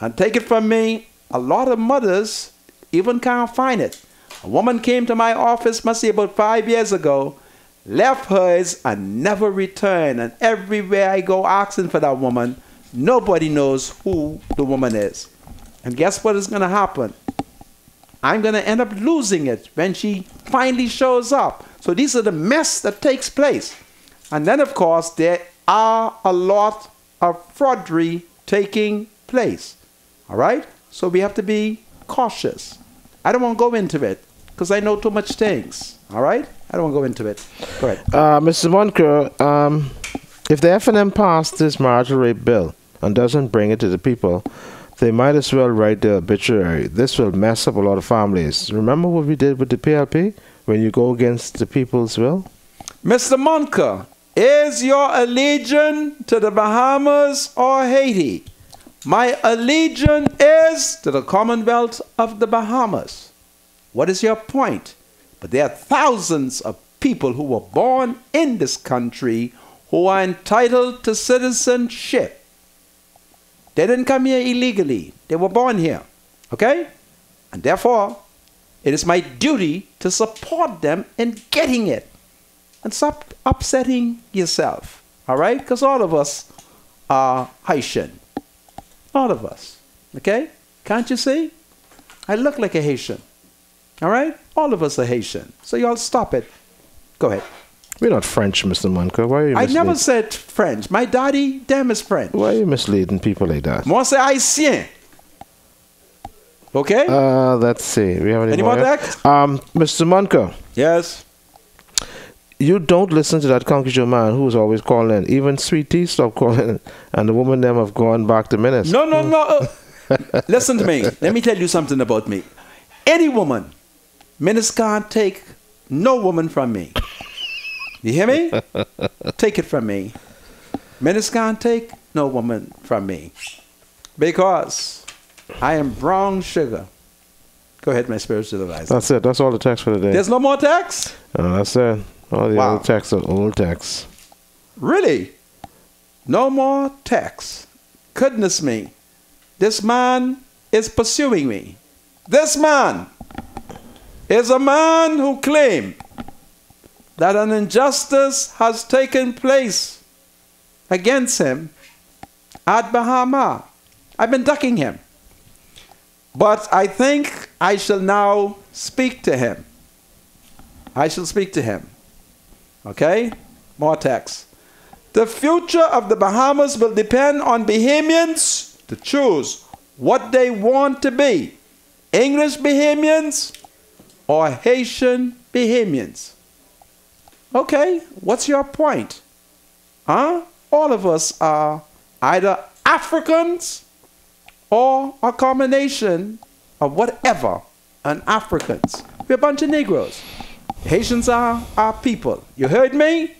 And take it from me, a lot of mothers even can't find it. A woman came to my office, must be about 5 years ago, left hers and never returned. And everywhere I go asking for that woman, nobody knows who the woman is. And guess what is going to happen? I'm going to end up losing it when she finally shows up. So these are the mess that takes place. And then, of course, there are a lot of fraudery taking place. All right? So we have to be cautious. I don't want to go into it because I know too much things. All right? I don't want to go into it. Go ahead. Mr. Monica, if the FNM passed this marital rape bill and doesn't bring it to the people, they might as well write the obituary. This will mess up a lot of families. Remember what we did with the PLP when you go against the people's will? Mr. Monica, is your allegiance to the Bahamas or Haiti? My allegiance is to the Commonwealth of the Bahamas. What is your point? But there are thousands of people who were born in this country who are entitled to citizenship. They didn't come here illegally. They were born here. Okay? And therefore, it is my duty to support them in getting it. And stop upsetting yourself. All right? Because all of us are Haitian. All of us. Okay? Can't you see? I look like a Haitian. All right? All of us are Haitian. So y'all stop it. Go ahead. We're not French, Mr. Monica. Why are you I never said French. My daddy, damn, is French. Why are you misleading people like that? Moi, c'est Haïtien. Okay? Let's see. We have any more text? Mr. Monica. Yes. You don't listen to that Conky man who's always calling in. Even Sweet Tea stopped calling, and the woman them have gone back to minutes. No. Listen to me. Let me tell you something about me. Any woman, Menace can't take no woman from me. You hear me? Take it from me. Menace can't take no woman from me. Because I am brown sugar. Go ahead, my spiritual advisor. That's it. That's all the text for today. There's no more text? That's it. All the other texts are old texts. Really? No more text. Goodness me. This man is pursuing me. This man is a man who claimed that an injustice has taken place against him at Bahama. I've been ducking him. But I think I shall now speak to him. I shall speak to him. Okay? More text. The future of the Bahamas will depend on Bahamians to choose what they want to be. English Bahamians or Haitian Bahamians. Okay, what's your point? Huh? All of us are either Africans or a combination of whatever and Africans. We're a bunch of Negroes. Haitians are our people. You heard me?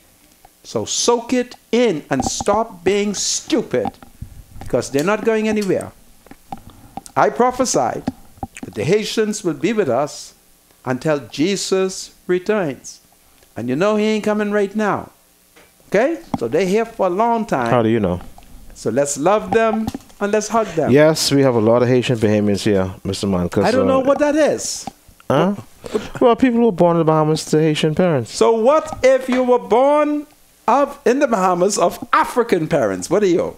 So soak it in and stop being stupid because they're not going anywhere. I prophesied that the Haitians will be with us until Jesus returns. And you know he ain't coming right now. Okay? So they're here for a long time. How do you know? So let's love them and let's hug them. Yes, we have a lot of Haitian Bahamians here, Mr. Monica. I don't know what that is. Huh? Well, people who were born in the Bahamas to Haitian parents. So what if you were born in the Bahamas of African parents? What are you?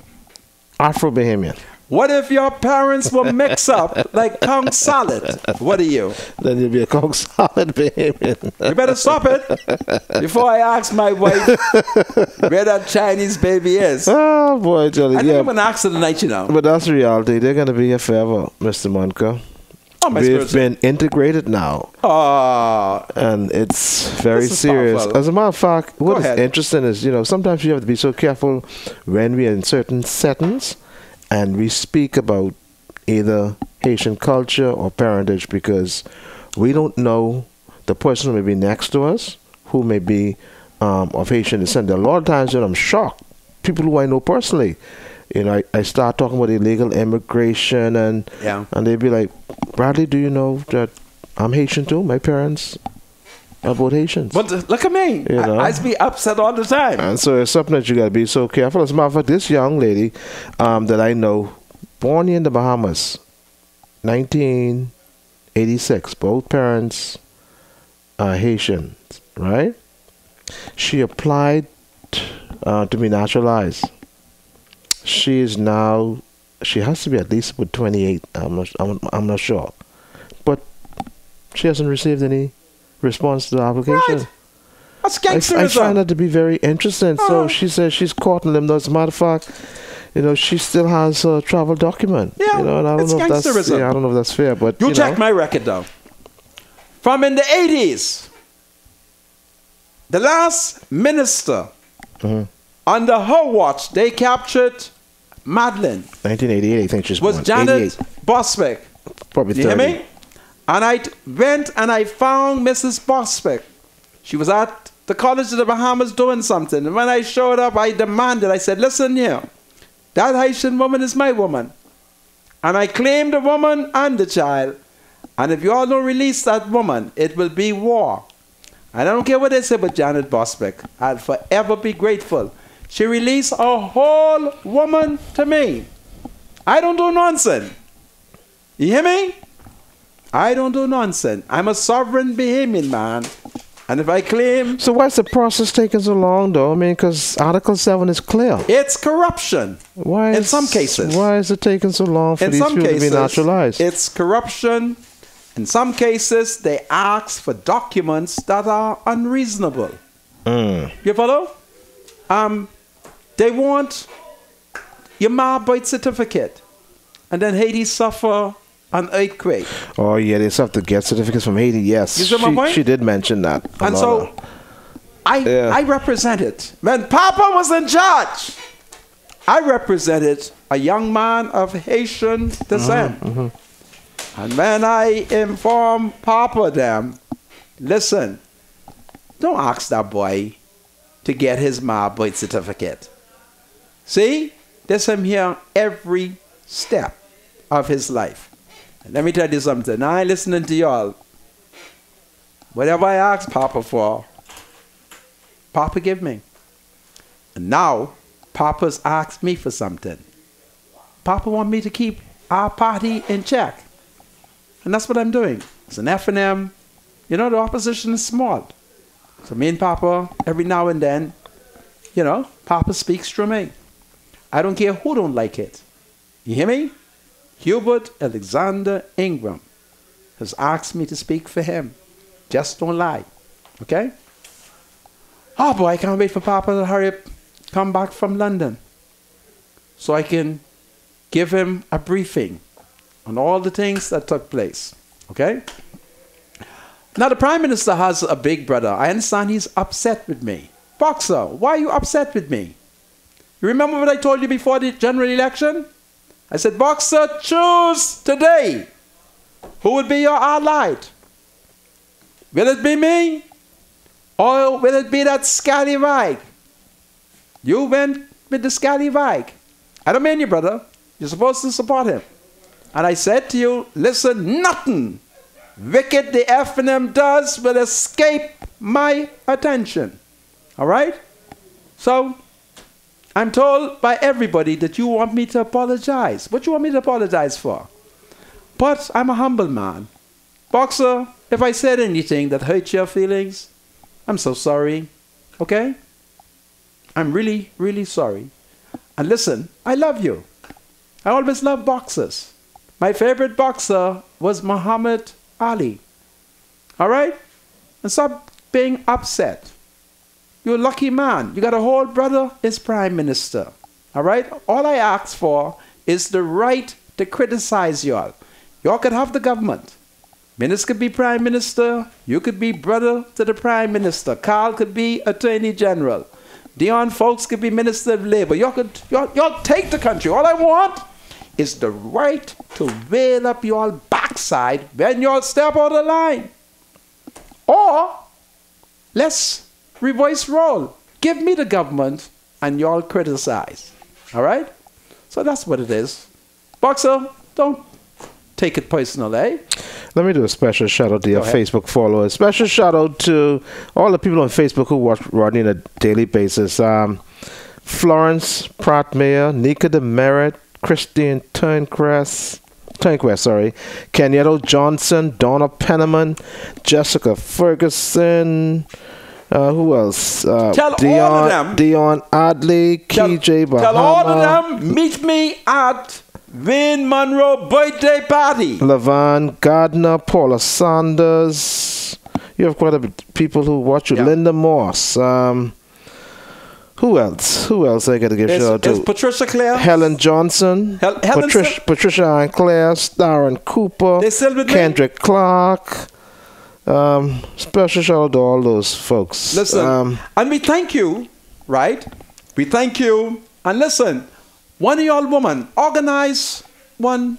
Afro-Bahamian. What if your parents were mixed up like Kong Salad? What are you? Then you'll be a Kong Salad Bahamian. You better stop it before I ask my wife where that Chinese baby is. Oh, boy, Johnny. I didn't even ask her tonight, you know. But that's reality. They're going to be here forever, Mr. Monica. Oh, my We've been integrated now. And it's very serious. Powerful. As a matter of fact, what is interesting is, you know, sometimes you have to be so careful when we are in certain settings and we speak about either Haitian culture or parentage because we don't know the person who may be next to us, who may be of Haitian descent. There are a lot of times when I'm shocked, people who I know personally, you know, I start talking about illegal immigration and they be like, Bradley, do you know that I'm Haitian too? My parents are both Haitians. But look at me. You know? I be upset all the time. And so it's something that you got to be so careful. As a matter of fact, this young lady that I know, born in the Bahamas, 1986, both parents are Haitians, right? She applied to be naturalized. She is now, she has to be at least about 28. I'm not sure, but she hasn't received any response to the application. Right. That's I gangsterism. find that to be very interesting. So she says she's courting them. As a matter of fact, you know, she still has a travel document. Yeah, you know, and I don't it's know if that's gangsterism. I don't know if that's fair, but You you check know. my record though. From in the 80s, the last minister under her watch, they captured Madeline, 1988, I think she's was born. Janet 88, Bosbeck. probably Do you hear 30. me? And I went and I found Mrs. Bosbeck. She was at the College of the Bahamas doing something. And when I showed up, I demanded, I said, listen here, that Haitian woman is my woman. And I claim the woman and the child. And if you all don't release that woman, it will be war. And I don't care what they say about Janet Bosbeck. I'll forever be grateful. She released a whole woman to me. I don't do nonsense. You hear me? I don't do nonsense. I'm a sovereign Bahamian man. And if I claim... So why is the process taking so long, though? I mean, because Article 7 is clear. It's corruption. Why? In some cases. Why is it taking so long for In these some people cases, to be naturalized? it's corruption. In some cases, they ask for documents that are unreasonable. You follow? They want your birth certificate. And then Haiti suffer an earthquake. Oh, yeah, they have to get certificates from Haiti, yes. You see my point? She did mention that. And so I represented. When Papa was in charge, I represented a young man of Haitian descent. And when I informed Papa them, listen, don't ask that boy to get his birth certificate. See, there's him here every step of his life. And let me tell you something. I ain't listening to y'all. Whatever I ask Papa for, Papa give me. And now, Papa's asked me for something. Papa want me to keep our party in check. And that's what I'm doing. It's an F&M. You know, the opposition is small. So me and Papa, every now and then, you know, Papa speaks through me. I don't care who don't like it. You hear me? Hubert Alexander Ingram has asked me to speak for him. Just don't lie. Okay? Oh boy, I can't wait for Papa to hurry up, come back from London, so I can give him a briefing on all the things that took place. Okay? Now the Prime Minister has a big brother. I understand he's upset with me. Boxer, why are you upset with me? You remember what I told you before the general election? I said, Boxer, choose today who will be your allied. Will it be me? Or will it be that scallywag? You went with the scallywag. I don't mean you, brother. You're supposed to support him. And I said to you, listen, nothing wicked the F&M does will escape my attention. All right? So, I'm told by everybody that you want me to apologize. What you want me to apologize for? But I'm a humble man. Boxer, if I said anything that hurt your feelings, I'm so sorry. Okay? I'm really, really sorry. And listen, I love you. I always loved boxers. My favorite boxer was Muhammad Ali. All right? And stop being upset. You're a lucky man. You got a whole brother as Prime Minister. All right? All I ask for is the right to criticize y'all. Y'all could have the government. Minister could be Prime Minister. You could be brother to the Prime Minister. Carl could be Attorney General. Dion Folks could be Minister of Labor. Y'all take the country. All I want is the right to wheel up your backside when you step out of line. Or let's reverse role. Give me the government and y'all criticize. All right? So that's what it is. Boxer, don't take it personal, eh? Let me do a special shout out to your Go ahead. Facebook followers. Special shout out to all the people on Facebook who watch Rodney on a daily basis. Florence Pratt Mayer, Nika DeMerit, Christine Turnquest, Kenyatta Johnson, Donna Penniman, Jessica Ferguson, who else? Tell all of them. Dion Adley, KJ Bahama. Tell all of them, meet me at Vin Monroe birthday party. Lavan Gardner, Paula Sanders. You have quite a bit of people who watch you. Yeah. Linda Moss. Who else? Who else I got to give shout out There's to? Patricia Clare. Helen Johnson. Helen Patricia Ann Clare. Starren Cooper. They still with me? Kendrick Clark. Special shout out to all those folks. Listen, and we thank you, right? We thank you. And listen, one of y'all women organize one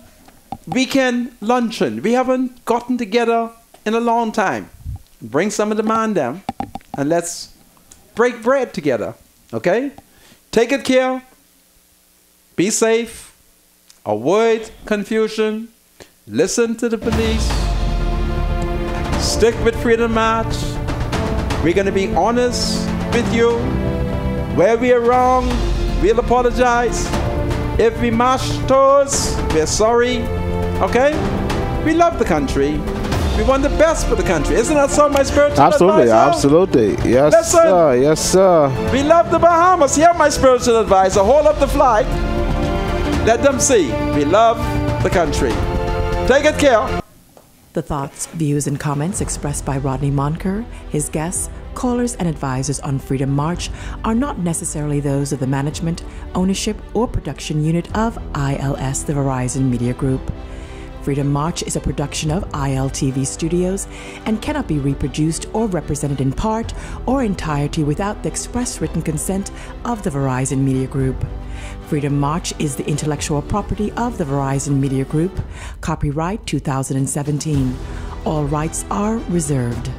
weekend luncheon. We haven't gotten together in a long time. Bring some of the man down and let's break bread together. Okay? Take good care. Be safe. Avoid confusion. Listen to the police. Stick with Freedom March. We're going to be honest with you. Where we are wrong, we'll apologize. If we march toes, we're sorry. Okay? We love the country. We want the best for the country. Isn't that so, my spiritual Absolutely, advisor? absolutely. Yes, Listen. sir. Yes, sir. We love the Bahamas. Here, my spiritual advisor. Hold up the flag. Let them see we love the country. Take good care. The thoughts, views, and comments expressed by Rodney Monker, his guests, callers, and advisors on Freedom March are not necessarily those of the management, ownership, or production unit of ILS, the Verizon Media Group. Freedom March is a production of ILTV Studios and cannot be reproduced or represented in part or entirety without the express written consent of the Verizon Media Group. Freedom March is the intellectual property of the Verizon Media Group. Copyright 2017. All rights are reserved.